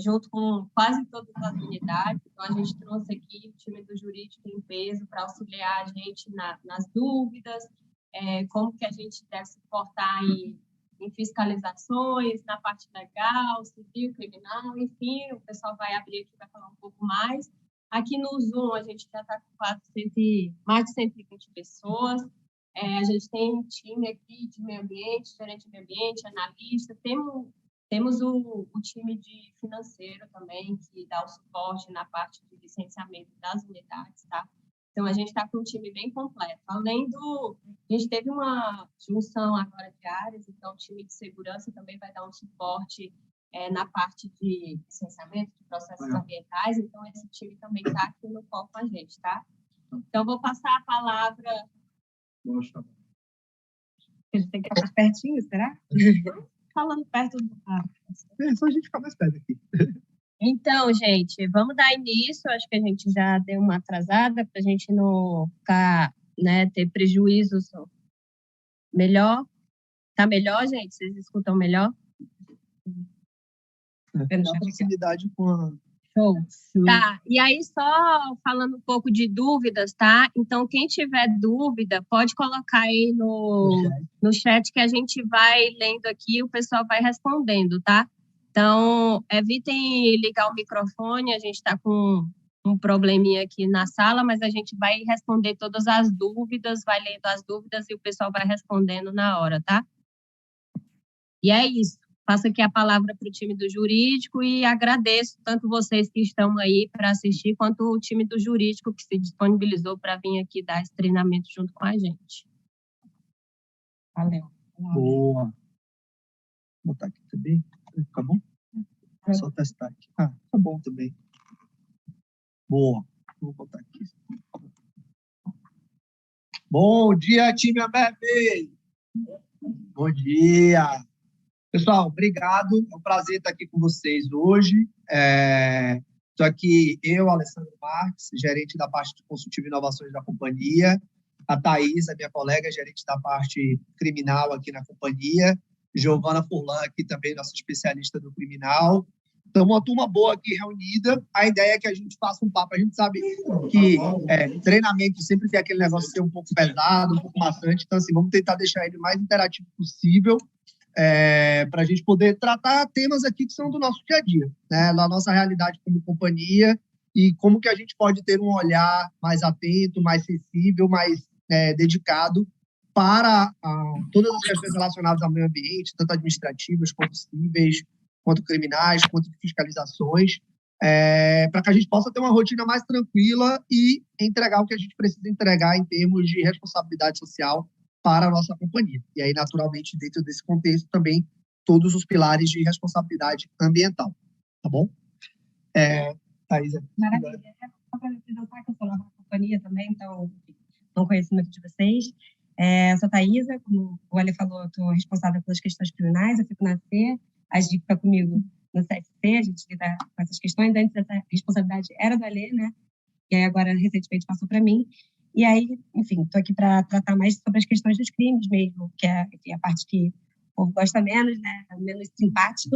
junto com quase todas as unidades. Então, a gente trouxe aqui o time do jurídico em peso para auxiliar a gente nas dúvidas, como que a gente deve se portar em fiscalizações, na parte legal, civil, criminal, enfim, o pessoal vai abrir aqui para falar um pouco mais. Aqui no Zoom, a gente já está com mais de 120 pessoas. A gente tem um time aqui de meio ambiente, gerente de meio ambiente, analista, temos o time de financeiro também, que dá o suporte na parte de licenciamento das unidades, tá? Então, a gente está com um time bem completo. A gente teve uma junção agora de áreas, então o time de segurança também vai dar um suporte na parte de licenciamento de processos ambientais, então esse time também está aqui no foco com a gente, tá? Então, vou passar a palavra... Ele tem que ficar pertinho, será? Falando perto do... só a gente ficar mais perto aqui. Então, gente, vamos dar início. Acho que a gente já deu uma atrasada para a gente não ficar, ter prejuízos. Melhor? Tá melhor, gente? Vocês escutam melhor? Melhor proximidade com a... Show. Tá, e aí só falando um pouco de dúvidas, tá? Então, quem tiver dúvida, pode colocar aí no chat que a gente vai lendo aqui e o pessoal vai respondendo, tá? Então, evitem ligar o microfone, a gente está com um probleminha aqui na sala, mas a gente vai responder todas as dúvidas, vai lendo as dúvidas e o pessoal vai respondendo na hora, tá? E é isso. Passo aqui a palavra para o time do jurídico e agradeço tanto vocês que estão aí para assistir, quanto o time do jurídico que se disponibilizou para vir aqui dar esse treinamento junto com a gente. Valeu. Boa. Vou botar aqui também. Tá bom? Só testar aqui. Tá bom também. Boa. Vou botar aqui. Bom dia, time ABEP! Bom dia! Pessoal, obrigado. É um prazer estar aqui com vocês hoje. Estou aqui, eu, Alessandro Marques, gerente da parte de consultivo e inovações da companhia. A Thaís, a minha colega, gerente da parte criminal aqui na companhia. Giovana Furlan, aqui também, nossa especialista do criminal. Então, uma turma boa aqui reunida. A ideia é que a gente faça um papo. A gente sabe que treinamento sempre tem aquele negócio de ser um pouco pesado, um pouco maçante. Então, assim, vamos tentar deixar ele o mais interativo possível. Para a gente poder tratar temas aqui que são do nosso dia a dia, né? Da nossa realidade como companhia e como que a gente pode ter um olhar mais atento, mais sensível, mais dedicado para todas as questões relacionadas ao meio ambiente, tanto administrativas, quanto cíveis, quanto criminais, quanto de fiscalizações, para que a gente possa ter uma rotina mais tranquila e entregar o que a gente precisa entregar em termos de responsabilidade social para a nossa companhia. E aí, naturalmente, dentro desse contexto, também todos os pilares de responsabilidade ambiental. Tá bom? Thaís. Maravilha. Só para me apresentar, que eu sou nova na companhia também, então não conheço muito de vocês. Sou Thaísa, como o Ale falou, eu estou responsável pelas questões criminais, eu fico na C, a gente fica comigo no CFC, a gente lida com essas questões. Antes, essa responsabilidade era do Ale, né? E aí, agora, recentemente, passou para mim. E aí, enfim, estou aqui para tratar mais sobre as questões dos crimes mesmo, que é a parte que o povo gosta menos, né? Menos simpático,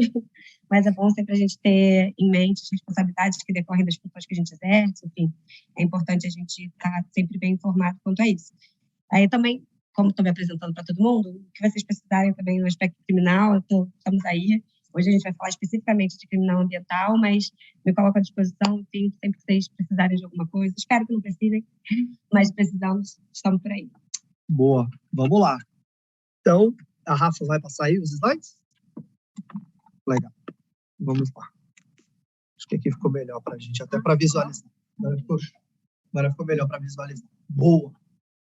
mas é bom sempre a gente ter em mente as responsabilidades que decorrem das funções que a gente exerce, enfim. É importante a gente estar sempre bem informado quanto a isso. Aí também, como estou me apresentando para todo mundo, o que vocês precisarem também no aspecto criminal, estamos aí. Hoje a gente vai falar especificamente de criminal ambiental, mas me coloco à disposição, enfim, sempre que vocês precisarem de alguma coisa. Espero que não precisem, mas precisamos, estamos por aí. Boa, vamos lá. Então, a Rafa vai passar aí os slides? Legal, vamos lá. Acho que aqui ficou melhor para a gente, até para visualizar. Agora ficou melhor para visualizar. Boa.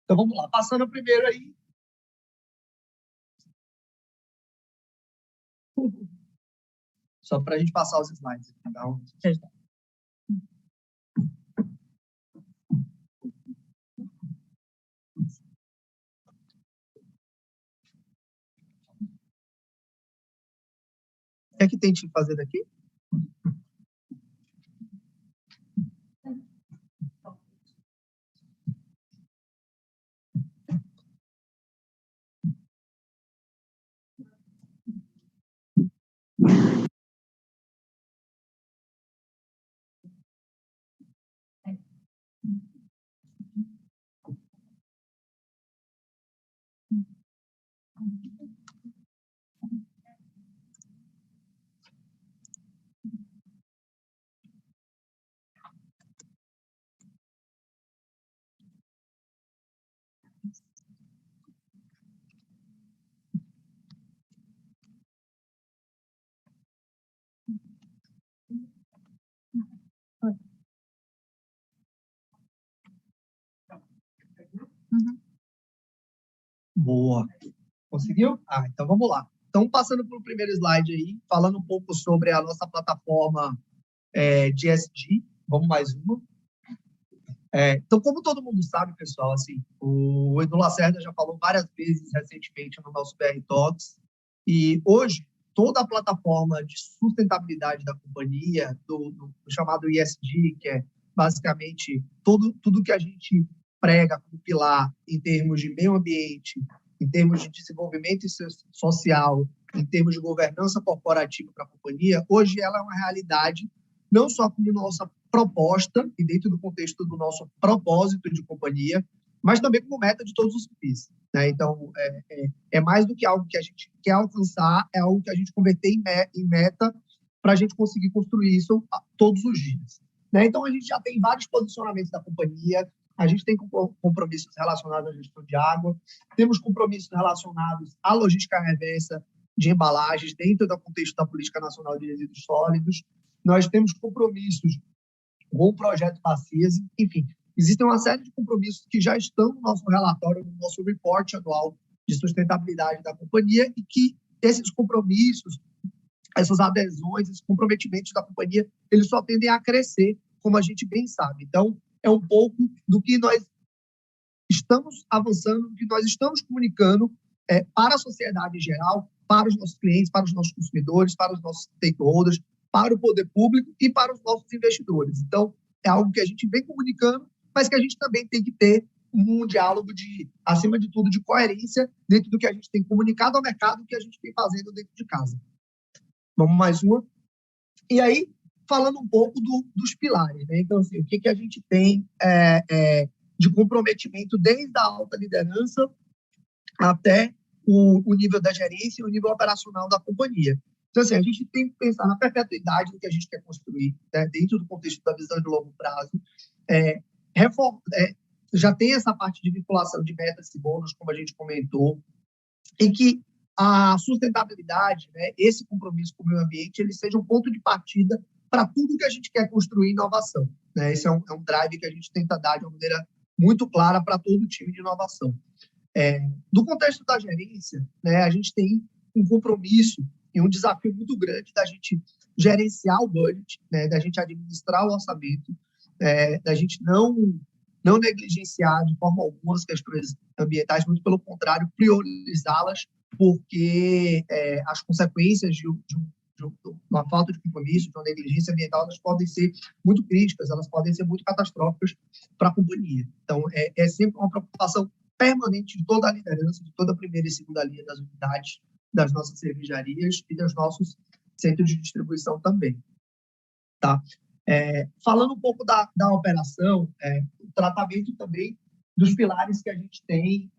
Então, vamos lá. Passando primeiro aí. Só para a gente passar os slides. Então, o que é que tem que fazer daqui? Boa. Conseguiu? Então vamos lá. Então, passando para o primeiro slide aí, falando um pouco sobre a nossa plataforma de ESG. Vamos mais uma. Então, como todo mundo sabe, pessoal, assim, o Edu Lacerda já falou várias vezes recentemente no nosso BR Talks, e hoje toda a plataforma de sustentabilidade da companhia, do chamado ESG, que é basicamente tudo que a gente prega como pilar em termos de meio ambiente, em termos de desenvolvimento social, em termos de governança corporativa para a companhia, hoje ela é uma realidade não só como nossa proposta e dentro do contexto do nosso propósito de companhia, mas também como meta de todos os FIIs, né? Então, é mais do que algo que a gente quer alcançar, é algo que a gente converter em meta para a gente conseguir construir isso todos os dias, né? Então, a gente já tem vários posicionamentos da companhia, a gente tem compromissos relacionados à gestão de água, temos compromissos relacionados à logística reversa de embalagens dentro do contexto da Política Nacional de Resíduos Sólidos, nós temos compromissos com o projeto Bacias, enfim, existem uma série de compromissos que já estão no nosso relatório, no nosso report anual de sustentabilidade da companhia e que esses compromissos, essas adesões, esses comprometimentos da companhia, eles só tendem a crescer, como a gente bem sabe. Então, é um pouco do que nós estamos avançando, do que nós estamos comunicando para a sociedade em geral, para os nossos clientes, para os nossos consumidores, para os nossos stakeholders, para o poder público e para os nossos investidores. Então, é algo que a gente vem comunicando, mas que a gente também tem que ter um diálogo de, acima de tudo, de coerência dentro do que a gente tem comunicado ao mercado e o que a gente tem fazendo dentro de casa. Vamos mais uma. E aí, falando um pouco dos pilares, né? Então, assim, o que a gente tem de comprometimento desde a alta liderança até o nível da gerência e o nível operacional da companhia. Então, assim, a gente tem que pensar na perpetuidade do que a gente quer construir, né, dentro do contexto da visão de longo prazo. Já tem essa parte de vinculação de metas e bônus, como a gente comentou, em que a sustentabilidade, né, esse compromisso com o meio ambiente, ele seja um ponto de partida para tudo que a gente quer construir em inovação, né? Esse é um drive que a gente tenta dar de uma maneira muito clara para todo o time de inovação. Do contexto da gerência, né, a gente tem um compromisso e um desafio muito grande da gente gerenciar o budget, né, da gente administrar o orçamento, da gente não negligenciar de forma alguma as questões ambientais, muito pelo contrário, priorizá-las, porque as consequências de uma falta de compromisso, de uma negligência ambiental, elas podem ser muito críticas, elas podem ser muito catastróficas para a companhia. Então, é sempre uma preocupação permanente de toda a liderança, de toda a primeira e segunda linha das unidades, das nossas cervejarias e dos nossos centros de distribuição também. Tá? Falando um pouco da operação, o tratamento também dos pilares que a gente tem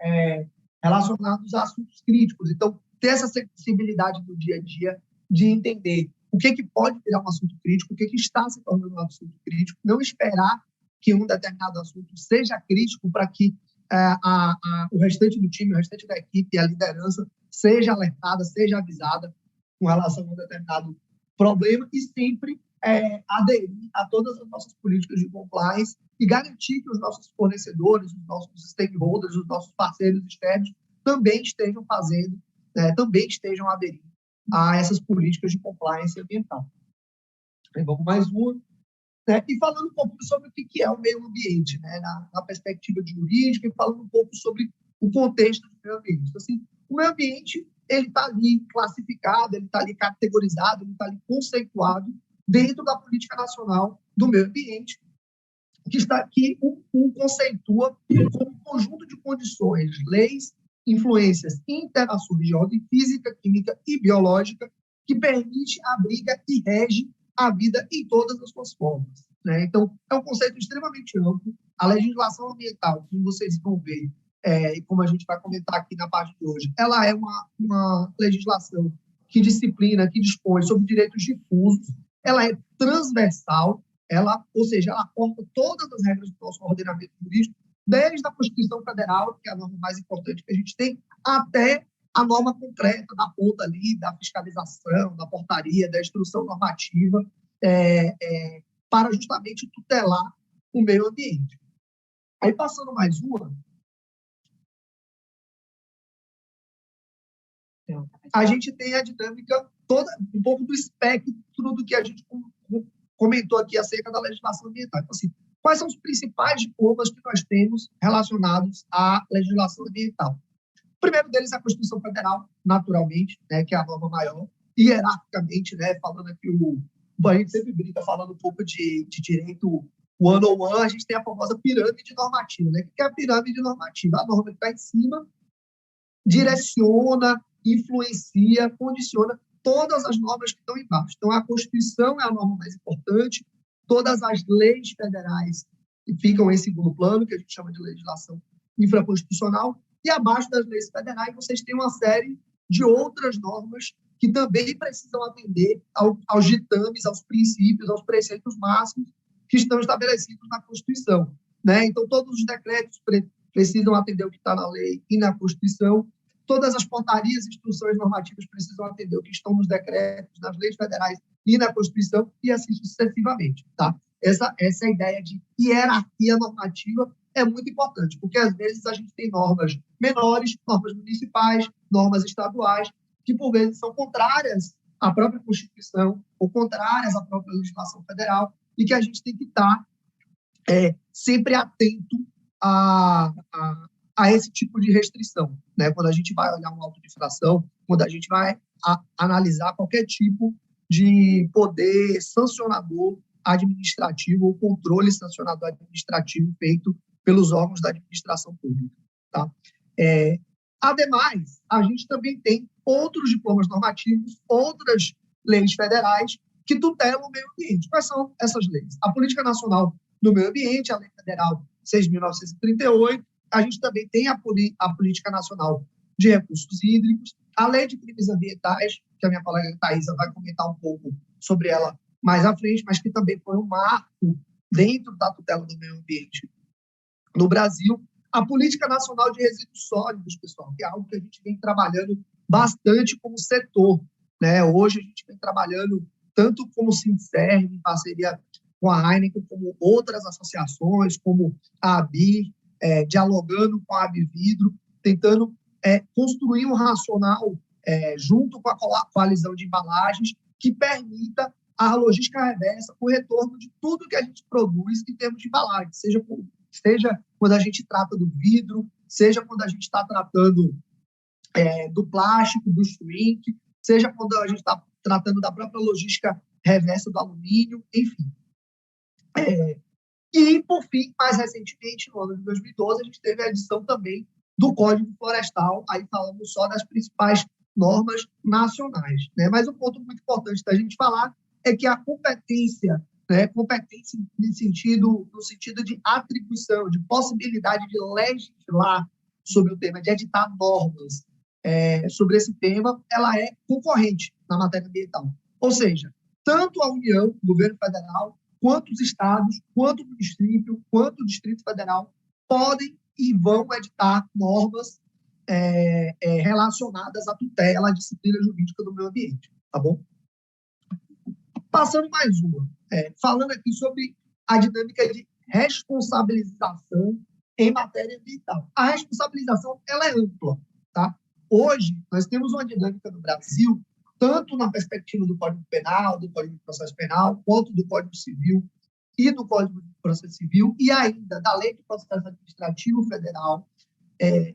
relacionados a assuntos críticos. Então, ter essa sensibilidade do dia a dia de entender o que pode virar um assunto crítico, o que está se tornando um assunto crítico, não esperar que um determinado assunto seja crítico para que o restante do time, o restante da equipe, a liderança seja alertada, seja avisada com relação a um determinado problema e sempre aderir a todas as nossas políticas de compliance e garantir que os nossos fornecedores, os nossos stakeholders, os nossos parceiros externos também estejam fazendo, também estejam aderindo a essas políticas de compliance ambiental. Vamos mais uma. E falando um pouco sobre o que é o meio ambiente, né, na perspectiva de jurídica, e falando um pouco sobre o contexto do meio ambiente. Então, assim, o meio ambiente ele está ali classificado, ele está ali categorizado, ele está ali conceituado dentro da Política Nacional do Meio Ambiente, que está aqui conceitua como um conjunto de condições, leis, influências e interações de ordem física, química e biológica que permite, abriga e rege a vida em todas as suas formas, né? Então, é um conceito extremamente amplo. A legislação ambiental, como vocês vão ver, e como a gente vai comentar aqui na parte de hoje, ela é uma legislação que disciplina, que dispõe sobre direitos difusos, ela é transversal, ou seja, ela aporta todas as regras do nosso ordenamento jurídico, desde a Constituição Federal, que é a norma mais importante que a gente tem, até a norma concreta da ponta ali, da fiscalização, da portaria, da instrução normativa, para justamente tutelar o meio ambiente. Aí, passando mais uma, a gente tem a dinâmica toda, um pouco do espectro do que a gente comentou aqui acerca da legislação ambiental. Então, assim, quais são os principais diplomas que nós temos relacionados à legislação ambiental? O primeiro deles é a Constituição Federal, naturalmente, né, que é a norma maior, hierarquicamente, né, falando aqui, a gente sempre brinca falando um pouco de direito one-on-one, a gente tem a famosa pirâmide normativa. Né? O que é a pirâmide normativa? A norma que está em cima direciona, influencia, condiciona todas as normas que estão embaixo. Então, a Constituição é a norma mais importante, todas as leis federais que ficam em segundo plano, que a gente chama de legislação infraconstitucional, e abaixo das leis federais vocês têm uma série de outras normas que também precisam atender aos ditames, aos princípios, aos preceitos máximos que estão estabelecidos na Constituição. Né? Então, todos os decretos precisam atender o que está na lei e na Constituição, todas as portarias e instruções normativas precisam atender o que estão nos decretos, nas leis federais e na Constituição, e assim sucessivamente. Tá? Essa ideia de hierarquia normativa é muito importante, porque às vezes a gente tem normas menores, normas municipais, normas estaduais, que por vezes são contrárias à própria Constituição ou contrárias à própria legislação federal, e que a gente tem que estar sempre atento a esse tipo de restrição. Né? Quando a gente vai olhar uma auto de infração, quando a gente vai analisar qualquer tipo de poder sancionador administrativo ou controle sancionador administrativo feito pelos órgãos da administração pública. Tá? Ademais, a gente também tem outros diplomas normativos, outras leis federais que tutelam o meio ambiente. Quais são essas leis? A Política Nacional do Meio Ambiente, a Lei Federal 6.938, a gente também tem a Política Nacional de Recursos Hídricos, a Lei de Crimes Ambientais, que a minha colega Thaisa vai comentar um pouco sobre ela mais à frente, mas que também foi um marco dentro da tutela do meio ambiente no Brasil. A Política Nacional de Resíduos Sólidos, pessoal, que é algo que a gente vem trabalhando bastante como setor. Né? Hoje a gente vem trabalhando tanto como Sincerv, em parceria com a Heineken, como outras associações, como a ABIR, dialogando com a Abvidro, tentando construir um racional junto com a coalizão de embalagens que permita a logística reversa, o retorno de tudo que a gente produz em termos de embalagem, seja quando a gente trata do vidro, seja quando a gente está tratando do plástico, do shrink, seja quando a gente está tratando da própria logística reversa do alumínio, enfim. E, por fim, mais recentemente, no ano de 2012, a gente teve a edição também do Código Florestal, aí falamos só das principais normas nacionais. Né? Mas um ponto muito importante da gente falar é que a competência no sentido de atribuição, de possibilidade de legislar sobre o tema, de editar normas sobre esse tema, ela é concorrente na matéria ambiental. Ou seja, tanto a União, o governo federal, quanto os estados, quanto o município, quanto o Distrito Federal podem e vão editar normas relacionadas à tutela, à disciplina jurídica do meio ambiente. Tá bom? Passando mais uma, falando aqui sobre a dinâmica de responsabilização em matéria ambiental. A responsabilização ela é ampla. Tá? Hoje, nós temos uma dinâmica no Brasil, tanto na perspectiva do Código Penal, do Código de Processo Penal, quanto do Código Civil e do Código de Processo Civil, e ainda da Lei de Processo Administrativo Federal,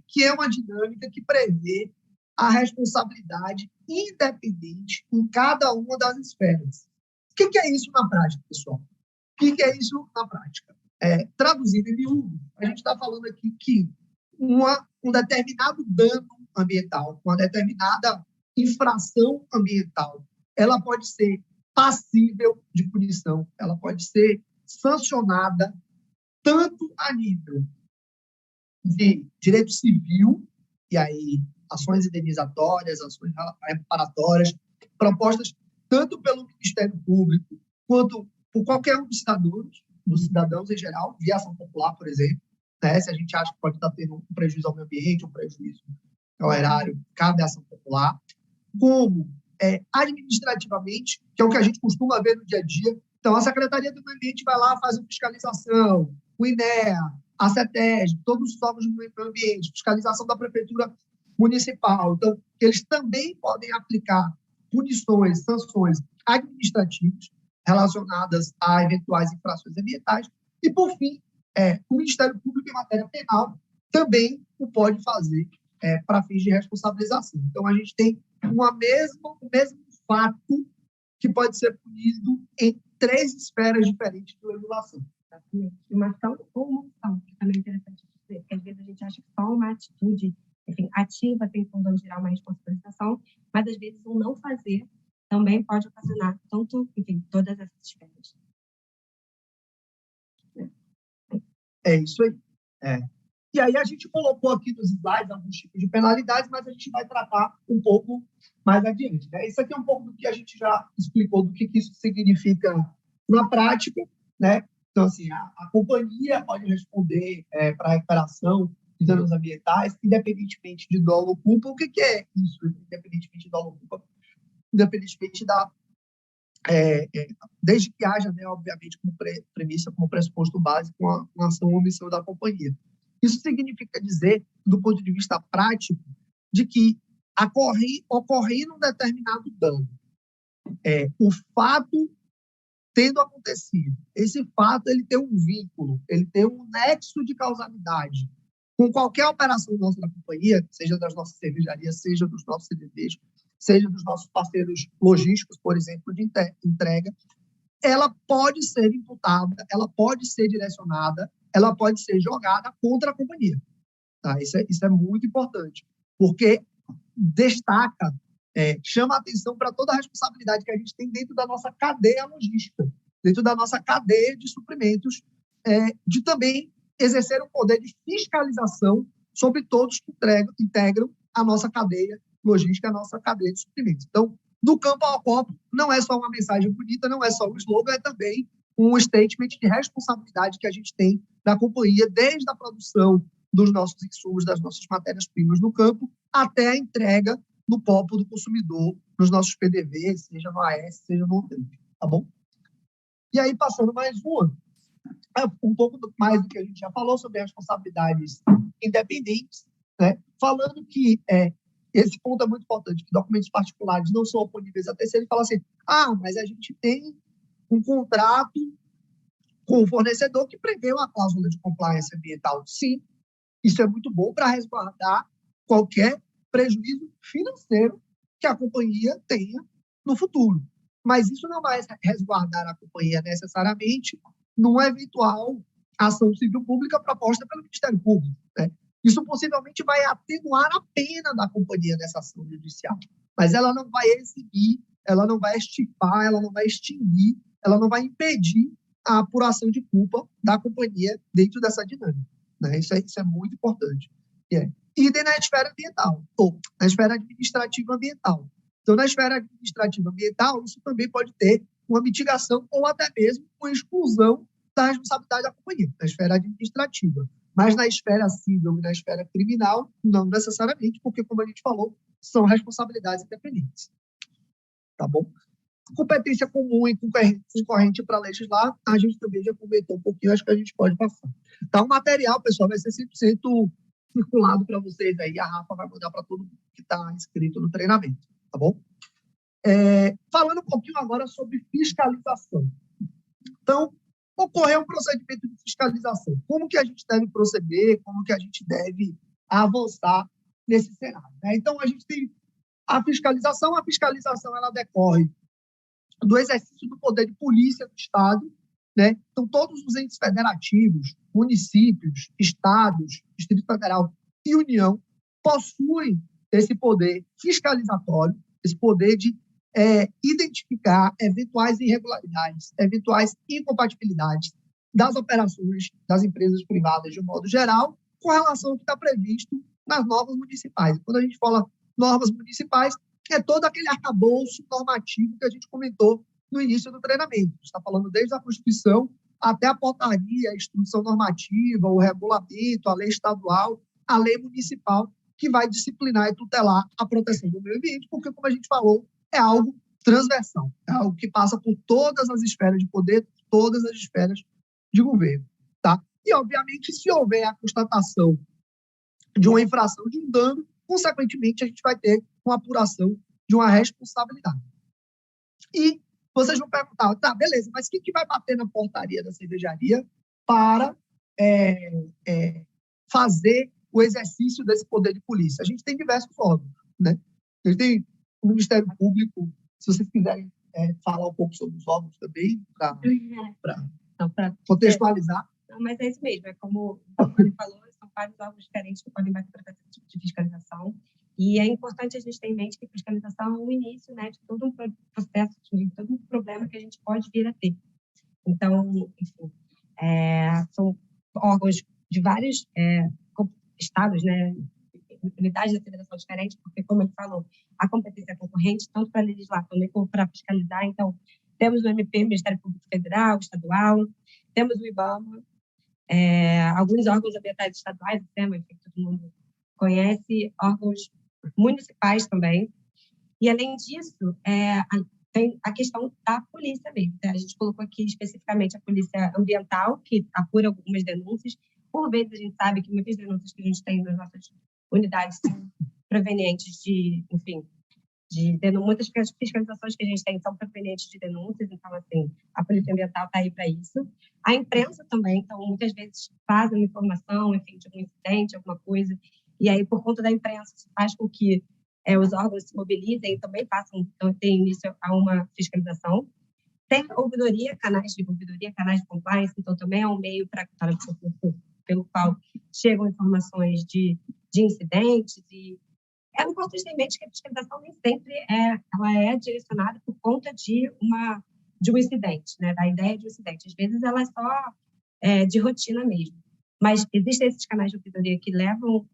que é uma dinâmica que prevê a responsabilidade independente em cada uma das esferas. O que é isso na prática, pessoal? O que é isso na prática? Traduzindo em miúdo, a gente está falando aqui que um determinado dano ambiental, uma determinada infração ambiental, ela pode ser passível de punição, ela pode ser sancionada tanto a nível de direito civil, e aí ações indenizatórias, ações reparatórias, propostas tanto pelo Ministério Público quanto por qualquer um dos cidadãos em geral, via ação popular, por exemplo, né? Se a gente acha que pode estar tendo um prejuízo ao meio ambiente, um prejuízo que é o erário, cabe à ação popular, como administrativamente, que é o que a gente costuma ver no dia a dia. Então, a Secretaria do Meio Ambiente vai lá, faz uma fiscalização, o INEA, a CETESB, todos os órgãos do meio ambiente, fiscalização da Prefeitura Municipal. Então, eles também podem aplicar punições, sanções administrativas relacionadas a eventuais infrações ambientais. E, por fim, o Ministério Público, em matéria penal, também o pode fazer para fins de responsabilização. Então, a gente tem o mesmo fato que pode ser punido em 3 esferas diferentes de legislação. Uma ação ou uma omissão, que também é interessante dizer, porque às vezes a gente acha que só uma atitude, enfim, ativa tem como gerar uma responsabilização, mas às vezes o não fazer também pode ocasionar tanto, enfim, todas essas esferas. É isso aí. E aí a gente colocou aqui nos slides alguns tipos de penalidades, mas a gente vai tratar um pouco mais adiante, né? Isso aqui é um pouco do que a gente já explicou, do que isso significa na prática, né? Então, assim, a companhia pode responder para a recuperação de danos ambientais, independentemente de dolo ou culpa. O que é isso, independentemente de dolo ou culpa? Independentemente desde que haja, né, obviamente, como premissa, como pressuposto básico, uma ação ou omissão da companhia. Isso significa dizer, do ponto de vista prático, de que ocorrendo um determinado dano, o fato tendo acontecido, esse fato ele tem um vínculo, ele tem um nexo de causalidade com qualquer operação nossa da companhia, seja das nossas cervejarias, seja dos nossos CDBs, seja dos nossos parceiros logísticos, por exemplo, de entrega, ela pode ser imputada, ela pode ser direcionada, ela pode ser jogada contra a companhia. Tá? Isso é muito importante, porque destaca, chama a atenção para toda a responsabilidade que a gente tem dentro da nossa cadeia logística, dentro da nossa cadeia de suprimentos, de também exercer um poder de fiscalização sobre todos que integram a nossa cadeia logística, a nossa cadeia de suprimentos. Então, do campo ao copo, não é só uma mensagem bonita, não é só um slogan, é também um statement de responsabilidade que a gente tem da companhia, desde a produção dos nossos insumos, das nossas matérias-primas no campo, até a entrega no copo do consumidor, nos nossos PDVs, seja no AS, seja no OTAN, tá bom? E aí, passando mais um pouco mais do que a gente já falou sobre responsabilidades independentes, né? Falando que esse ponto é muito importante, que documentos particulares não são oponíveis a terceiro, ele fala assim, mas a gente tem um contrato com o fornecedor que prevê uma cláusula de compliance ambiental. Sim, isso é muito bom para resguardar qualquer prejuízo financeiro que a companhia tenha no futuro. Mas isso não vai resguardar a companhia necessariamente numa eventual ação civil pública proposta pelo Ministério Público, né? Isso possivelmente vai atenuar a pena da companhia nessa ação judicial, mas ela não vai exibir, ela não vai extirpar, ela não vai extinguir, ela não vai impedir a apuração de culpa da companhia dentro dessa dinâmica, né? Isso é muito importante. E na esfera ambiental, ou na esfera administrativa ambiental. Então, na esfera administrativa ambiental, isso também pode ter uma mitigação ou até mesmo uma exclusão da responsabilidade da companhia, na esfera administrativa. Mas na esfera civil e na esfera criminal, não necessariamente, porque, como a gente falou, são responsabilidades independentes. Tá bom? Competência comum e concorrente para legislar, a gente também já comentou um pouquinho, acho que a gente pode passar. Então, o material, pessoal, vai ser 100% circulado para vocês aí, a Rafa vai mandar para todo mundo que está inscrito no treinamento, tá bom? Falando um pouquinho agora sobre fiscalização. Então, ocorreu um procedimento de fiscalização. Como que a gente deve proceder, como que a gente deve avançar nesse cenário, né? Então, a gente tem a fiscalização ela decorre do exercício do poder de polícia do Estado, né? Então, todos os entes federativos, municípios, estados, Distrito Federal e União possuem esse poder fiscalizatório, esse poder de identificar eventuais irregularidades, eventuais incompatibilidades das operações das empresas privadas de um modo geral, com relação ao que está previsto nas normas municipais. Quando a gente fala normas municipais, é todo aquele arcabouço normativo que a gente comentou no início do treinamento. A gente está falando desde a Constituição até a portaria, a instrução normativa, o regulamento, a lei estadual, a lei municipal, que vai disciplinar e tutelar a proteção do meio ambiente, porque, como a gente falou, é algo transversal, é algo que passa por todas as esferas de poder, todas as esferas de governo. Tá? E, obviamente, se houver a constatação de uma infração, de um dano, consequentemente, a gente vai ter uma apuração de uma responsabilidade. E vocês vão perguntar, tá, beleza, mas quem que vai bater na portaria da cervejaria para fazer o exercício desse poder de polícia? A gente tem diversos órgãos, né? A gente tem o Ministério Público, se vocês quiserem falar um pouco sobre os órgãos também, para contextualizar. Não, mas é isso mesmo, é como ele falou, são vários órgãos diferentes que podem bater para esse tipo de fiscalização. E é importante a gente ter em mente que a fiscalização é o início, né, de todo um processo, de todo um problema que a gente pode vir a ter. Então, enfim, são órgãos de vários estados, né, unidades da federação diferentes, porque, como ele falou, a competência é concorrente, tanto para legislar também como para fiscalizar. Então, temos o MP, Ministério Público Federal, Estadual, temos o IBAMA, alguns órgãos ambientais estaduais, enfim, que todo mundo conhece, órgãos municipais também. E, além disso, tem a questão da polícia mesmo. A gente colocou aqui especificamente a polícia ambiental, que apura algumas denúncias. Por vezes, a gente sabe que muitas denúncias que a gente tem nas nossas unidades são provenientes de, enfim, muitas fiscalizações que a gente tem são provenientes de denúncias. Então, assim, a polícia ambiental está aí para isso. A imprensa também, então, muitas vezes faz uma informação, enfim, de um incidente, alguma coisa, e aí, por conta da imprensa, isso faz com que os órgãos se mobilizem e também façam, então, tem início a uma fiscalização. Tem ouvidoria, canais de ouvidoria, canais de compliance, então também é um meio pelo qual chegam informações de incidentes. E é importante ter em mente que a fiscalização nem sempre ela é direcionada por conta de um incidente, né, da ideia de um incidente. Às vezes ela é só de rotina mesmo. Mas existem esses canais de ouvidoria que levam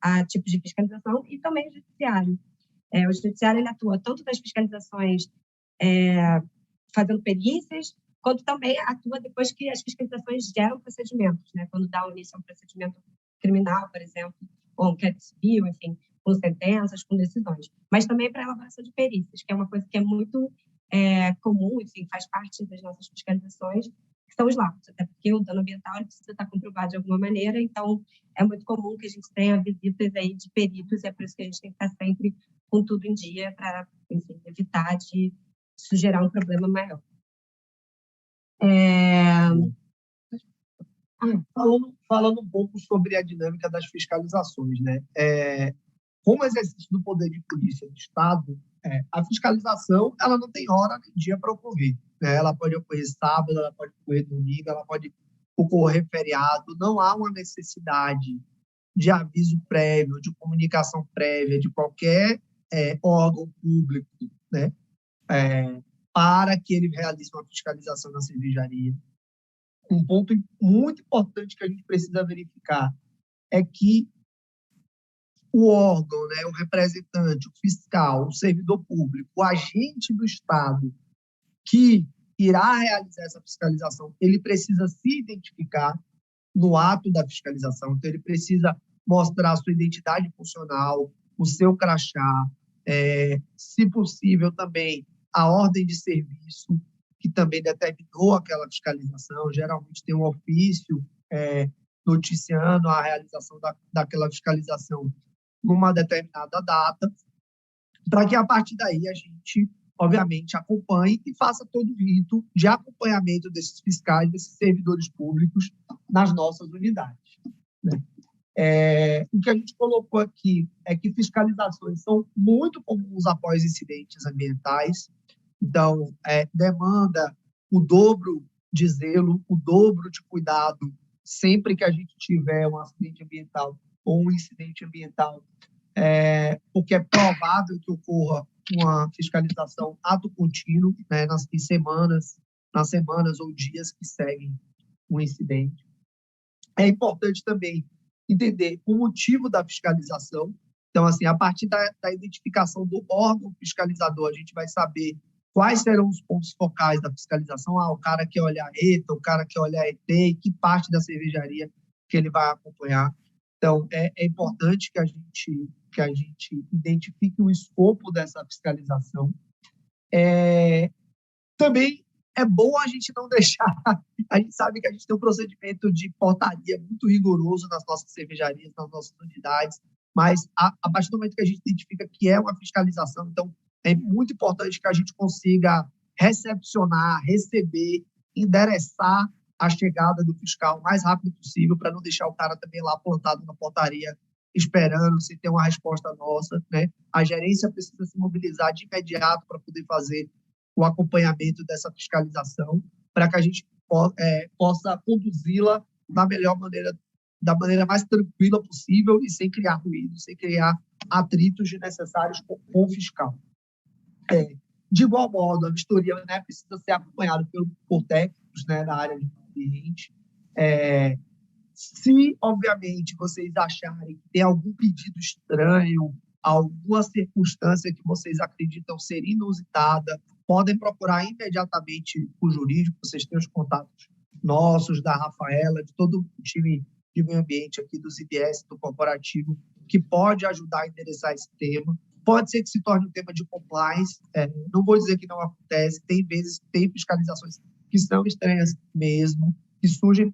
a tipos de fiscalização e também o judiciário. O judiciário ele atua tanto nas fiscalizações fazendo perícias, quanto também atua depois que as fiscalizações geram procedimentos, né? Quando dá início a um procedimento criminal, por exemplo, ou um inquérito civil, enfim, com sentenças, com decisões. Mas também para a elaboração de perícias, que é uma coisa que é muito comum, enfim, faz parte das nossas fiscalizações, que são os laudos, até porque o dano ambiental ele precisa estar comprovado de alguma maneira, então é muito comum que a gente tenha visitas aí de peritos, e é por isso que a gente tem que estar sempre com tudo em dia para, enfim, evitar de isso gerar um problema maior. Falando um pouco sobre a dinâmica das fiscalizações, né? Como exercício do poder de polícia do Estado, a fiscalização ela não tem hora nem dia para ocorrer, né? Ela pode ocorrer sábado, ela pode ocorrer domingo, ela pode ocorrer feriado. Não há uma necessidade de aviso prévio, de comunicação prévia de qualquer órgão público, né? Para que ele realize uma fiscalização na cervejaria. Um ponto muito importante que a gente precisa verificar é que o órgão, né, o representante, o fiscal, o servidor público, o agente do Estado que irá realizar essa fiscalização, ele precisa se identificar no ato da fiscalização, então ele precisa mostrar a sua identidade funcional, o seu crachá, se possível também a ordem de serviço que também determinou aquela fiscalização. Geralmente tem um ofício noticiando a realização daquela fiscalização numa determinada data, para que a partir daí a gente, obviamente, acompanhe e faça todo o rito de acompanhamento desses fiscais, desses servidores públicos nas nossas unidades, né? O que a gente colocou aqui é que fiscalizações são muito comuns após incidentes ambientais, então demanda o dobro de zelo, o dobro de cuidado sempre que a gente tiver um acidente ambiental ou um incidente ambiental, porque é provável que ocorra uma fiscalização ato contínuo, né, nas semanas ou dias que seguem o incidente. É importante também entender o motivo da fiscalização. Então, assim, a partir da identificação do órgão fiscalizador, a gente vai saber quais serão os pontos focais da fiscalização. O cara quer olhar ETA, o cara quer olhar ET, e que parte da cervejaria que ele vai acompanhar. Então, é importante que a gente identifique o escopo dessa fiscalização. Também é bom a gente não deixar... A gente sabe que a gente tem um procedimento de portaria muito rigoroso nas nossas cervejarias, nas nossas unidades, mas a partir do momento que a gente identifica que é uma fiscalização, então é muito importante que a gente consiga recepcionar, receber, endereçar a chegada do fiscal o mais rápido possível, para não deixar o cara também lá plantado na portaria, esperando se ter uma resposta nossa, né? A gerência precisa se mobilizar de imediato para poder fazer o acompanhamento dessa fiscalização, para que a gente possa conduzi-la da maneira mais tranquila possível e sem criar ruído, sem criar atritos desnecessários com o fiscal. De igual modo, a vistoria, né, precisa ser acompanhada por técnicos, né, na área de ambiente. Se, obviamente, vocês acharem que tem algum pedido estranho, alguma circunstância que vocês acreditam ser inusitada, podem procurar imediatamente o jurídico. Vocês têm os contatos nossos, da Rafaela, de todo o time de meio ambiente aqui dos IBS, do corporativo, que pode ajudar a endereçar esse tema. Pode ser que se torne um tema de compliance, não vou dizer que não acontece, tem vezes que tem fiscalizações que são estranhas mesmo, que surgem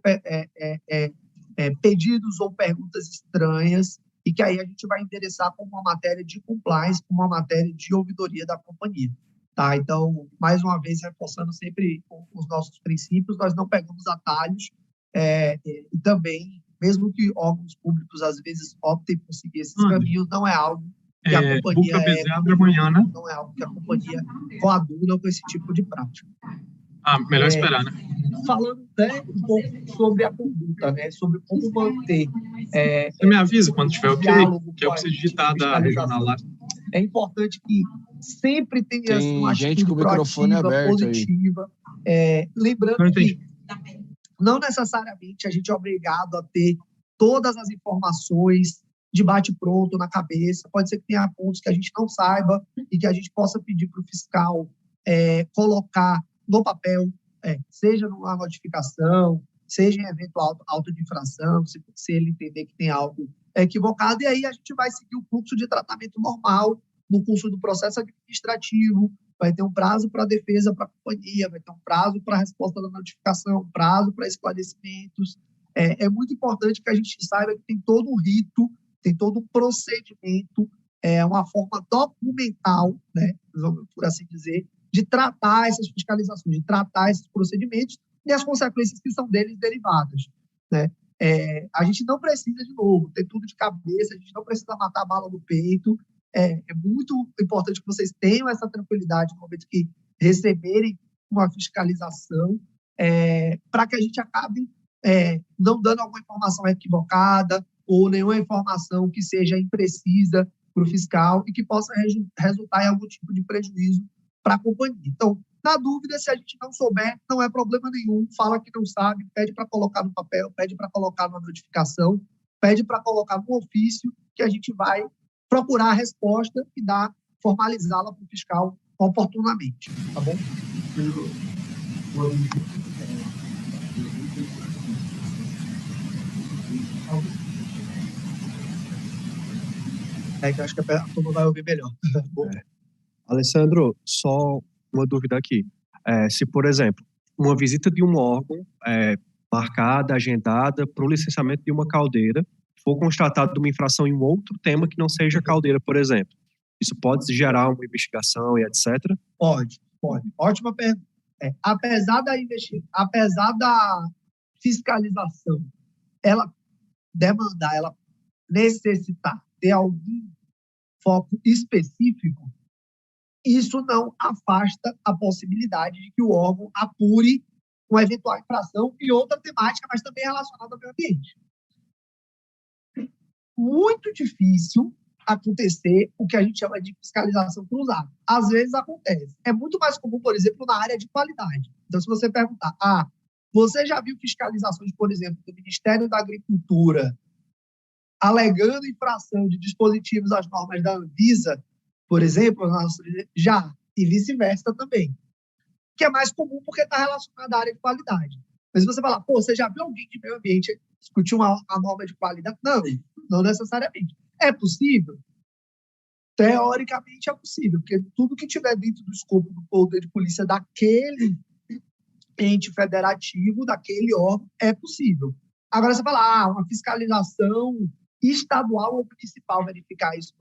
pedidos ou perguntas estranhas, e que aí a gente vai endereçar como uma matéria de compliance, como uma matéria de ouvidoria da companhia. Tá? Então, mais uma vez, reforçando sempre os nossos princípios, nós não pegamos atalhos, e também, mesmo que órgãos públicos às vezes optem por seguir esses caminhos, não é algo que a companhia não é algo que a companhia coaduna com esse tipo de prática. Melhor esperar, né? Falando um pouco sobre a conduta, né? Sobre como manter... Você me avisa quando tiver o que eu preciso digitar da regional lá. É importante que sempre tenha uma gente com o microfone aberto positiva. Lembrando que não necessariamente a gente é obrigado a ter todas as informações de bate-pronto na cabeça. Pode ser que tenha pontos que a gente não saiba e que a gente possa pedir para o fiscal colocar no papel, seja numa notificação, seja em eventual auto de infração, se ele entender que tem algo equivocado, e aí a gente vai seguir o fluxo de tratamento normal no curso do processo administrativo. Vai ter um prazo para a defesa para a companhia, vai ter um prazo para a resposta da notificação, um prazo para esclarecimentos. É muito importante que a gente saiba que tem todo um rito, tem todo um procedimento, uma forma documental, né, por assim dizer, de tratar essas fiscalizações, de tratar esses procedimentos e as consequências que são deles derivadas, né? A gente não precisa, de novo, ter tudo de cabeça, a gente não precisa matar a bala no peito. É muito importante que vocês tenham essa tranquilidade no momento que receberem uma fiscalização, para que a gente acabe não dando alguma informação equivocada ou nenhuma informação que seja imprecisa para o fiscal e que possa resultar em algum tipo de prejuízo para a companhia. Então, na dúvida, se a gente não souber, não é problema nenhum, fala que não sabe, pede para colocar no papel, pede para colocar numa notificação, pede para colocar no ofício, que a gente vai procurar a resposta e formalizá-la para o fiscal oportunamente, tá bom? Eu acho que a turma vai ouvir melhor. Alessandro, só uma dúvida aqui. Se, por exemplo, uma visita de um órgão marcada, agendada para o licenciamento de uma caldeira, for constatado uma infração em um outro tema que não seja caldeira, por exemplo, isso pode gerar uma investigação e etc? Pode. Ótima pergunta. Apesar da fiscalização, ela demandar, ela necessitar ter algum foco específico, isso não afasta a possibilidade de que o órgão apure uma eventual infração em outra temática, mas também relacionada ao meio ambiente. Muito difícil acontecer o que a gente chama de fiscalização cruzada. Às vezes acontece. É muito mais comum, por exemplo, na área de qualidade. Então, se você perguntar, você já viu fiscalizações, por exemplo, do Ministério da Agricultura alegando infração de dispositivos às normas da Anvisa, por exemplo, já, e vice-versa também, que é mais comum porque está relacionado à área de qualidade. Mas se você falar, você já viu alguém de meio ambiente discutir uma norma de qualidade. Não, não necessariamente. É possível? Teoricamente é possível, porque tudo que tiver dentro do escopo do poder de polícia daquele ente federativo, daquele órgão, é possível. Agora você fala, uma fiscalização estadual ou municipal verificar isso,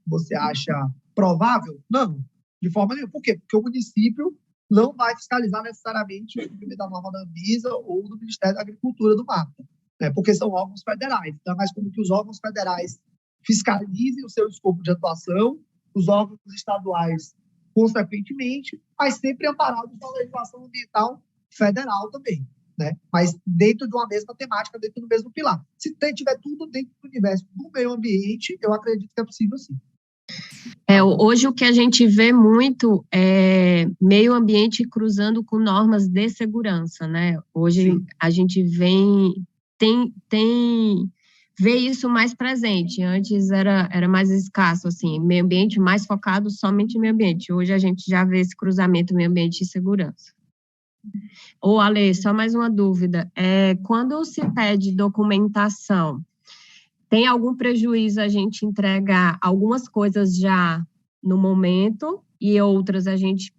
você acha provável? Não, de forma nenhuma. Por quê? Porque o município não vai fiscalizar necessariamente o cumprimento da norma da Anvisa ou do Ministério da Agricultura do MAPA, né? Porque são órgãos federais. Então, é mais como que os órgãos federais fiscalizem o seu escopo de atuação, os órgãos estaduais, consequentemente, mas sempre amparados pela legislação ambiental federal também, né? Mas dentro de uma mesma temática, dentro do mesmo pilar. Se tiver tudo dentro do universo do meio ambiente, eu acredito que é possível, sim. Hoje o que a gente vê muito é meio ambiente cruzando com normas de segurança, né? Hoje sim, a gente vê isso mais presente. Antes era mais escasso, assim, meio ambiente mais focado somente no meio ambiente. Hoje a gente já vê esse cruzamento meio ambiente e segurança. Ô, Ale, só mais uma dúvida. Quando se pede documentação, tem algum prejuízo a gente entregar algumas coisas já no momento e outras a gente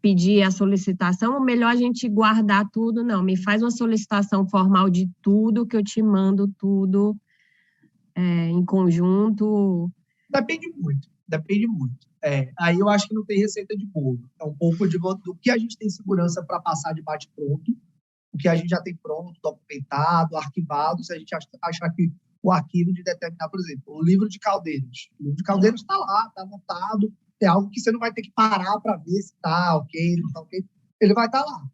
pedir a solicitação, ou melhor a gente guardar tudo? Não, me faz uma solicitação formal de tudo que eu te mando tudo em conjunto? Depende muito. Aí eu acho que não tem receita de bolo. É um pouco do que a gente tem segurança para passar de bate-pronto, o que a gente já tem pronto, documentado, arquivado, se a gente achar que o arquivo de determinar, por exemplo, o livro de Caldeiros. O livro de Caldeiros está lá, está anotado, é algo que você não vai ter que parar para ver se está ok, não está ok. Ele vai estar lá.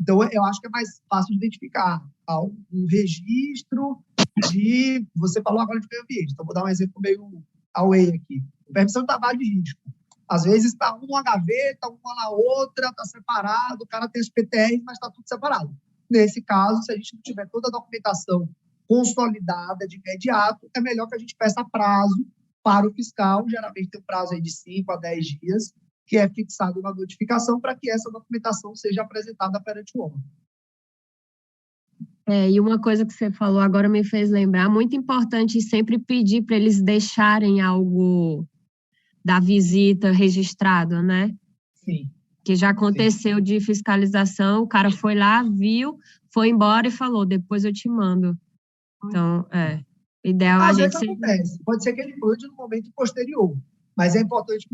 Então, eu acho que é mais fácil de identificar um registro de... Você falou agora de meio ambiente, então vou dar um exemplo meio away aqui. Permissão de trabalho de risco. Às vezes está um numa gaveta, uma na outra, está separado, o cara tem os PTRs, mas está tudo separado. Nesse caso, se a gente não tiver toda a documentação consolidada de imediato, é melhor que a gente peça prazo para o fiscal, geralmente tem um prazo aí de 5 a 10 dias, que é fixado na notificação para que essa documentação seja apresentada perante o órgão. E uma coisa que você falou agora me fez lembrar, muito importante sempre pedir para eles deixarem algo da visita registrado, né? Sim. Que já aconteceu de fiscalização, o cara foi lá, viu, foi embora e falou, depois eu te mando. Então, ideal Às a gente vezes acontece. Pode ser que ele mande no momento posterior, mas é importante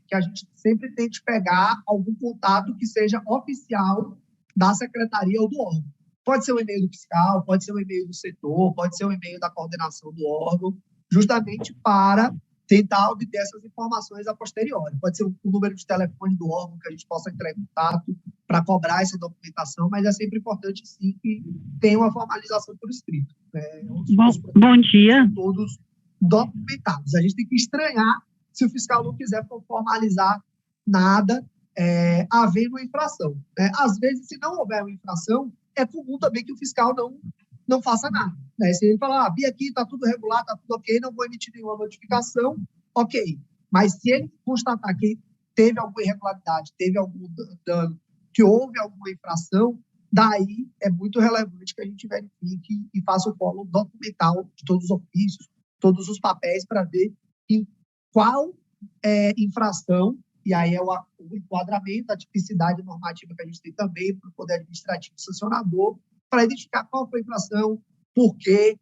que a gente sempre tente pegar algum contato que seja oficial da secretaria ou do órgão. Pode ser um e-mail do fiscal, pode ser um e-mail do setor, pode ser um e-mail da coordenação do órgão, justamente para tentar obter essas informações a posteriori. Pode ser o número de telefone do órgão que a gente possa entrar em contato para cobrar essa documentação, mas é sempre importante, sim, que tenha uma formalização por escrito. Bom dia. Todos documentados. A gente tem que estranhar se o fiscal não quiser formalizar nada havendo uma infração. Né? Às vezes, se não houver uma infração, é comum também que o fiscal não faça nada. Né? Se ele falar, vi aqui, está tudo regular, está tudo ok, não vou emitir nenhuma notificação, ok. Mas se ele constatar que teve alguma irregularidade, teve algum dano, que houve alguma infração, daí é muito relevante que a gente verifique e faça o follow documental de todos os ofícios, todos os papéis, para ver em qual infração, e aí é o enquadramento, a tipicidade normativa que a gente tem também para o Poder Administrativo Sancionador, para identificar qual foi a infração, por quê,